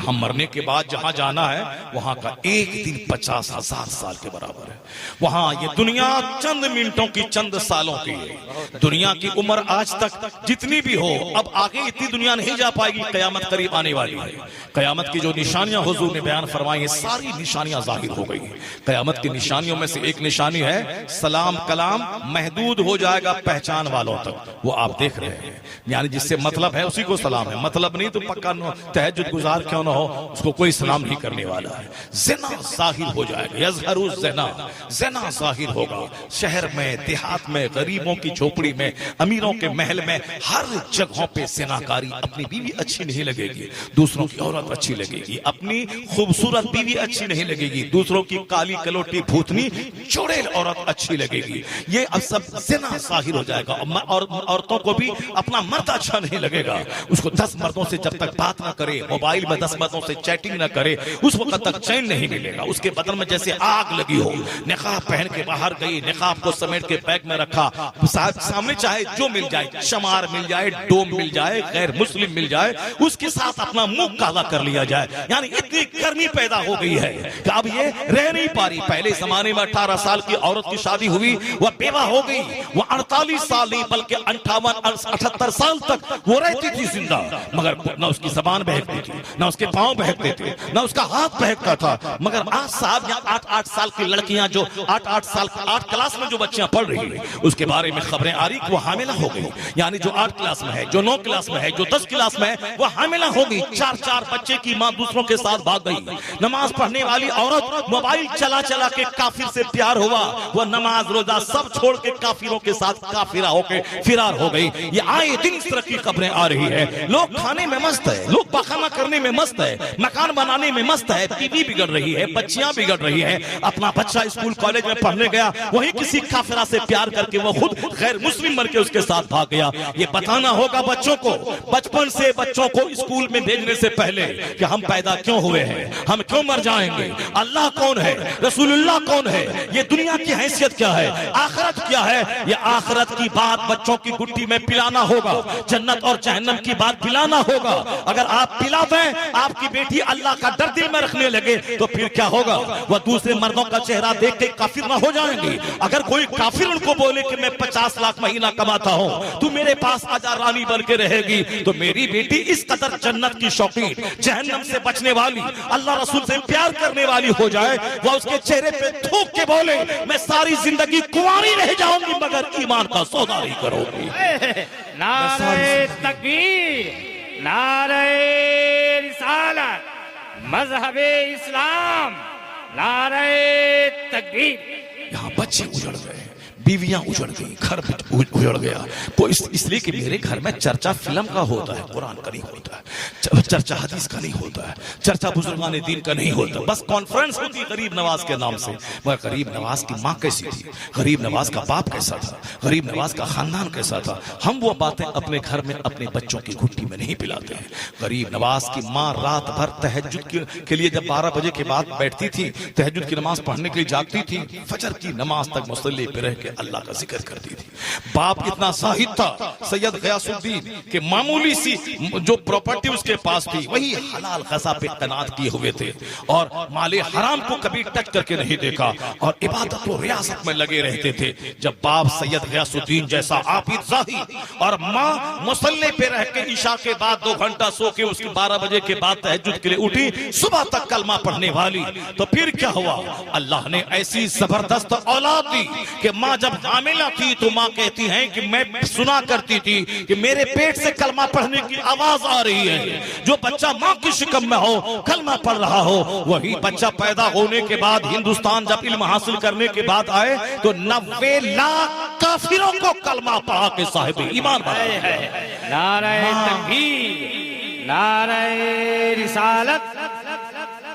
हम मरने के बाद जहां जाना है वहां का एक दिन 50,000 साल के बराबर है। वहां ये दुनिया चंद मिनटों की, चंद सालों की है। दुनिया की उम्र आज तक जितनी भी हो, अब आगे इतनी दुनिया नहीं जा पाएगी, कयामत करीब आने वाली है। कयामत की जो निशानियां हुजूर ने बयान फरमाई है, सारी निशानियां जाहिर हो गई हैं। कयामत की निशानियों में से एक निशानी है सलाम कलाम महदूद हो जाएगा पहचान वालों तक, वो आप देख रहे हैं। यानी जिससे मतलब है उसी को सलाम है, मतलब नहीं तो पक्का तहज्जुद गुजार क्यों ना हो, उसको कोई सलाम नहीं करने वाला है। ज़िना जाहिर हो जाएगा, यज़हरु ज़िना जाहिर होगा। शहर में, देहात में, गरीबों की झोपड़ी में, अमीरों के महल में, हर जगहों पे ज़िनाकारी। अपनी बीवी अच्छी नहीं लगेगी, दूसरों की औरत अच्छी लगेगी। अपनी खूबसूरत बीवी अच्छी नहीं लगेगी, दूसरों की काली कलोटी भूतनी चुड़ैल औरत अच्छी लगेगी। ये अब सब ज़िना जाहिर हो जाएगा। और औरतों को भी अपना मर्द अच्छा नहीं लगेगा। उसको 10 मर्दों से जब तक बात ना करे, मोबाइल में 10 मर्दों से चैटिंग ना करे, उस वक्त तक चैन नहीं मिलेगा। उसके बदन में जैसे आग लगी हो। निकाब पहन के बाहर गई, निकाब को समेट के बैग में रखा, सामने चाहे जो मिल जाए, शमार मिल जाए, डोम मिल जाए, गैर मुस्लिम मिल जाए, उसके साथ अपना मुंह काला कर लिया जाए। यानी इतनी गर्मी पैदा हो गई है कि अब ये रह नहीं पा रही। पहले जमाने में 18 साल की औरत की शादी हुई, वह बेवा हो गई, वह 48 साल नहीं बल्कि 58-78 साल तक वो रहती थी जिंदा, मगर न उसकी जबान बहकती थी, न उसके पांव बहकते थे, न उसका हाथ बहकता था। मगर आज साहब यहाँ 8-8 साल की लड़कियां, जो 8-8 साल 8 क्लास में जो बच्चियां पढ़ रही है, उसके बारे में खबरें आ रही कि वो हामिला हो गई। यानी जो 8 8 क्लास में है, जो 9 क्लास में है, जो 10 क्लास में है, वो हामिला हो गई। 4 बच्चे की मां दूसरों के साथ भाग गई। नमाज पढ़ने वाली औरत मोबाइल चला चला के काफिर से प्यार हुआ, वो नमाज रोजा सब छोड़ के काफिरों के साथ काफिरा होके फिरार हो गई। ये आए दिन इस तरह की खबरें आ रही है। लोग खाने में मस्त है, लोग पाखाना करने में मस्त है, मकान बनाने में मस्त है, बीवी बिगड़ रही है, बच्चियां बिगड़ रही है। अपना बच्चा स्कूल कॉलेज में पढ़ने गया, वही किसी काफिरा से प्यार करके वो खुद गैर मुस्लिम मर के उसके साथ भाग गया। ये बताना होगा बच्चों को, बचपन से बच्चों को स्कूल में भेजने से पहले कि हम पैदा क्यों हुए हैं, हम क्यों मर जाएंगे, अल्लाह कौन है, रसूलुल्लाह कौन है, ये दुनिया की हैसियत क्या है, आखिरत क्या है। ये आखिरत की बात बच्चों की गुट्टी में पिलाना होगा, जन्नत और जहन्नम की बात पिलाना होगा। अगर आप पिला दें, आपकी बेटी अल्लाह का डर दिल में रखने लगे तो फिर क्या होगा, वह दूसरे मर्दों का चेहरा देख के काफिर ना हो जाएंगे। अगर कोई काफिर उनको बोले कि मैं 50 लाख महीना कमाता हूं, तू मेरे पास आजा रानी बन के रहेगी, तो मेरी बेटी इस कदर जन्नत की शौकीन, जहन्नम से बचने वाली, अल्लाह रसूल से प्यार करने वाली हो जाए, वह उसके चेहरे पे थूक के बोले मैं सारी जिंदगी कुंवारी रह जाऊंगी मगर ईमान का सौदा नहीं करूंगी। नारे तकबीर, नारे रिसालत, मजहबे इस्लाम, नारे तकबीर। यहाँ बच्चे उजड़ गए, बीवियां उजड़ गई, घर उजड़ गया। तो इसलिए कि मेरे घर में चर्चा फिल्म का होता है, कुरान का नहीं होता है, चर्चा हदीस का नहीं होता है, चर्चा बुजुर्गान दीन का नहीं होता। बस कॉन्फ्रेंस होती है गरीब नवाज के नाम से। मगर गरीब नवाज की माँ कैसी थी, गरीब नवाज का बाप कैसा था, गरीब नवाज का खानदान कैसा था, हम वो बातें अपने घर में अपने बच्चों की घुट्टी में नहीं पिलाते हैं। गरीब नवाज की माँ रात भर तहज्जुद के लिए जब 12 बजे के बाद बैठती थी, तहज्जुद की नमाज पढ़ने के लिए जागती थी, फजर की नमाज तक मुसल्ले पे रह के अल्लाह का जिक्र करती थी। बाप इतना साहिद था, सैयद गयासुद्दीन के मामूली सी जो प्रॉपर्टी उसके पास थी वही हलाल गज़ा पे कनात किए हुए थे और माले हराम को कभी टच करके नहीं देखा और इबादत और रियासत में लगे रहते थे। जब बाप सैयद गयासुद्दीन जैसा आबिद ज़ाहिद और माँ मुसल्ले पे रह के ईशा के बाद 2 घंटा सो के उसकी 12 बजे के बाद तहज्जुद के लिए उठी, सुबह तक कलमा पढ़ने वाली, तो फिर क्या हुआ, अल्लाह ने ऐसी जबरदस्त औलाद दी कि माँ जब हामिला थी तो माँ कहती हैं कि मैं सुना करती थी कि मेरे पेट से कलमा पढ़ने की आवाज आ रही है। जो बच्चा माँ की शिकम में हो कलमा पढ़ रहा हो, वही बच्चा पैदा होने के बाद हिंदुस्तान जब इल्म हासिल करने के बाद आए तो 90 लाख काफिरों को कलमा पढ़ा के साहिब ईमान बनाया। नारे तकबीर, नारे रिसालत।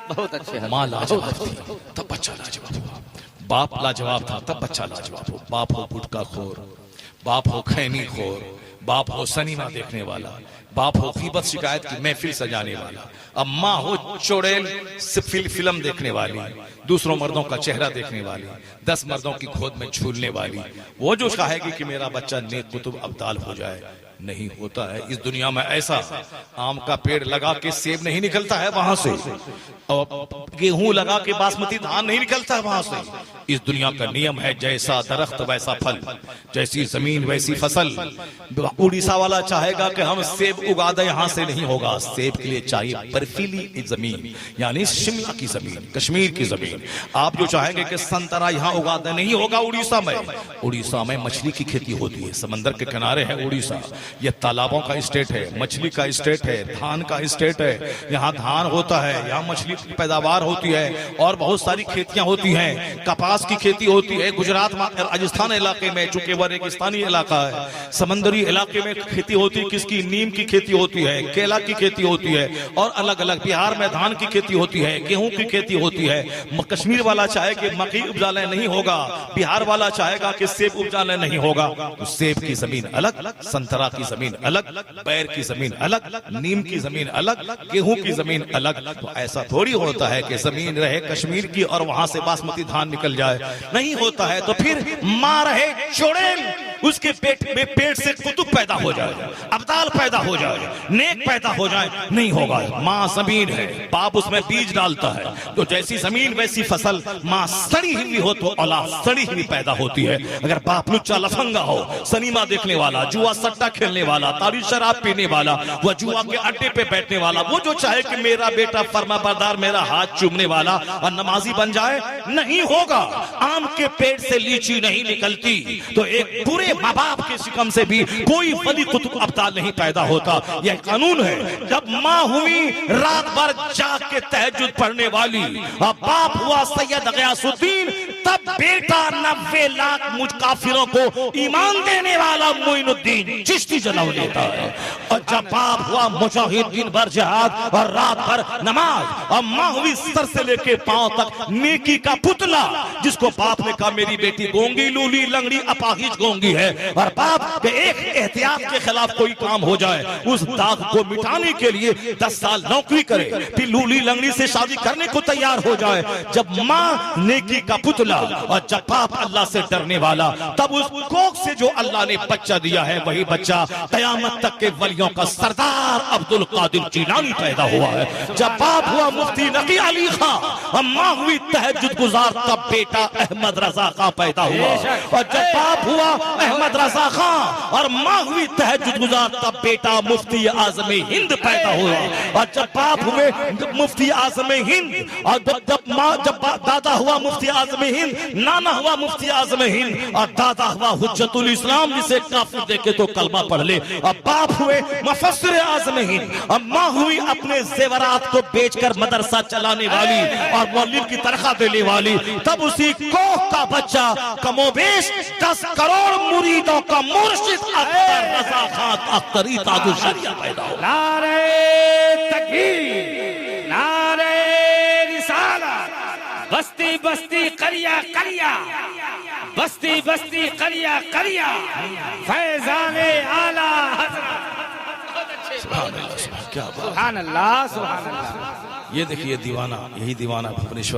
बहुत अच्छे। माँ लाजवाब थी तब बच्चा लाजवाब हुआ, बाप लाजवाब था तब बच्चा लाजवाब हो। बाप हो गुटखा खोर, बाप हो खैनी खोर, बाप हो सिनेमा देखने वाला, बाप हो गीबत शिकायत की महफिल सजाने वाला, अब माँ हो चुड़ैल फिल्म देखने वाली, दूसरों मर्दों का चेहरा देखने वाली, 10 मर्दों की गोद में झूलने वाली, वो जो चाहेगी कि मेरा बच्चा नेक कुतुब अब्दाल हो जाए। नहीं होता है इस दुनिया में ऐसा। आम का पेड़ लगा के सेब नहीं निकलता है वहां से, और गेहूं लगा के बासमती धान नहीं निकलता है वहां से। इस दुनिया का नियम है जैसा दरख्त वैसा फल, जैसी जमीन वैसी फसल। उड़ीसा वाला चाहेगा कि हम सेब उगा दें, यहाँ से नहीं होगा। सेब के लिए चाहिए बर्फीली जमीन, यानी शिमला की जमीन, कश्मीर की जमीन। आप जो चाहेंगे कि संतरा यहाँ उगा दें, नहीं होगा उड़ीसा में। उड़ीसा में मछली की खेती होती है, समंदर के किनारे है उड़ीसा। ये तालाबों का स्टेट है, मछली का स्टेट है, धान का स्टेट है। यहाँ धान होता है, यहाँ मछली की पैदावार होती है और बहुत सारी खेतियां होती हैं। कपास की खेती होती है। गुजरात राजस्थान इलाके में, चूंकि वह रेगिस्तानी इलाका है, समंदरी इलाके में खेती होती है किसकी, नीम की खेती होती है, केला की खेती होती है और अलग अलग। बिहार में धान की खेती होती है, गेहूं की खेती होती है। कश्मीर वाला चाहे कि मकई उपजाने नहीं होगा, बिहार वाला चाहेगा कि सेब उपजाने नहीं होगा। तो सेब की जमीन अलग, संतरा की जमीन अलग, बैर की जमीन अलग, नीम की जमीन अलग, गेहूं की जमीन अलग। तो ऐसा थोड़ी होता है कि जमीन रहे कश्मीर की और वहां से बासमती धान निकल जाए, नहीं होता है। तो फिर मां रहे चुड़ैल, उसके पेट से कुतुब पैदा हो जाए, अब्दाल पैदा हो जाए, नेक पैदा हो जाए, नहीं होगा। मां जमीन है, बाप उसमें बीज डालता है, तो जैसी जमीन वैसी फसल। मां सड़ी हुई हो तो औलाद सड़ी हुई पैदा होती है। अगर बाप लुच्चा लफंगा हो, सिनेमा देखने वाला, जुआ सट्टा खेलने वाला, तारी शराब पीने वाला, वह जुआ के अड्डे पे बैठने वाला, वो जो चाहे कि मेरा बेटा फरमाबरदार, मेरा हाथ चूमने वाला और नमाजी बन जाए, नहीं होगा। आम के पेड़ से लीची नहीं निकलती, तो एक बुरे बुरे माँ बाप के शिकम से भी कोई वली कुतुब अब्दाल नहीं पैदा होता। यह कानून है। जब माँ हुई रात भर जाग के तहज्जुद पढ़ने वाली, और बाप हुआ सैयद गयासुद्दीन, तब बेटा 90 लाख मुझ काफिरों को ईमान देने वाला मोइनुद्दीन चिश्ती जलाओ लेता है। और जब बाप हुआ मुजाहिद दिन भर जिहाद और रात भर नमाज, और माँ हुई सर से लेके पांव तक नेकी का पुतला, जिसको बाप ने कहा मेरी बेटी गोंगी लूली लंगड़ी अपाहिज गोंगी है, और बाप के एक एहतियात के खिलाफ कोई काम हो जाए, उस दाग को मिटाने के लिए 10 साल नौकरी करे, फिर लूली लंगड़ी से शादी करने को तैयार हो जाए। जब माँ नेकी का पुतला और जब बाप अल्लाह से डरने वाला, तब उस कोख से जो अल्लाह ने बच्चा दिया है, वही बच्चा कयामत तक के वलियों का सरदार अब्दुल कादिर जीलानी पैदा हुआ है। जब बाप हुआ मुफ्ती नकी अली खां, और माँ हुई तहज्जुद गुजार, तब बेटा अहमद रजा खां पैदा हुआ। और जब बाप हुआ अहमद रजा खां और माँ हुई तहज्जुद गुजार, तब बेटा मुफ्ती आज़म हिंद पैदा हुआ। और जब बाप हुए मुफ्ती आज़म हिंद, और जब दादा हुआ मुफ्ती आज़म हिंद, नाना हुआ मुफ्ती आज़म हिंद, और दादा हुआ हुज्जतुल इस्लाम, जिसे काफिर देखे तो कलमा पढ़ ले। और बाप हुए मुफस्सिर आज़म हिंद, और माँ हुई अपने जेवरात को बेचकर मदरसा चलाने वाली और मौलवी की तनख्वाह देने वाली। तब उसी कोख का बच्चा कमोबेश 10 करोड़ मुरीदों का मुर्शिद अख्तर रजा खां अख्तरी ताजुल शरिया पैदा हुआ। नारे तकबीर, नारे रिसालत, बस्ती बस्ती करिया करिया, बस्ती बस्ती करिया करिया, फैजाने आला हज़रत। क्या बात। सुभान अल्लाह, सुभान अल्लाह। ये देखिए दीवाना, यही दीवाना भुवनेश्वर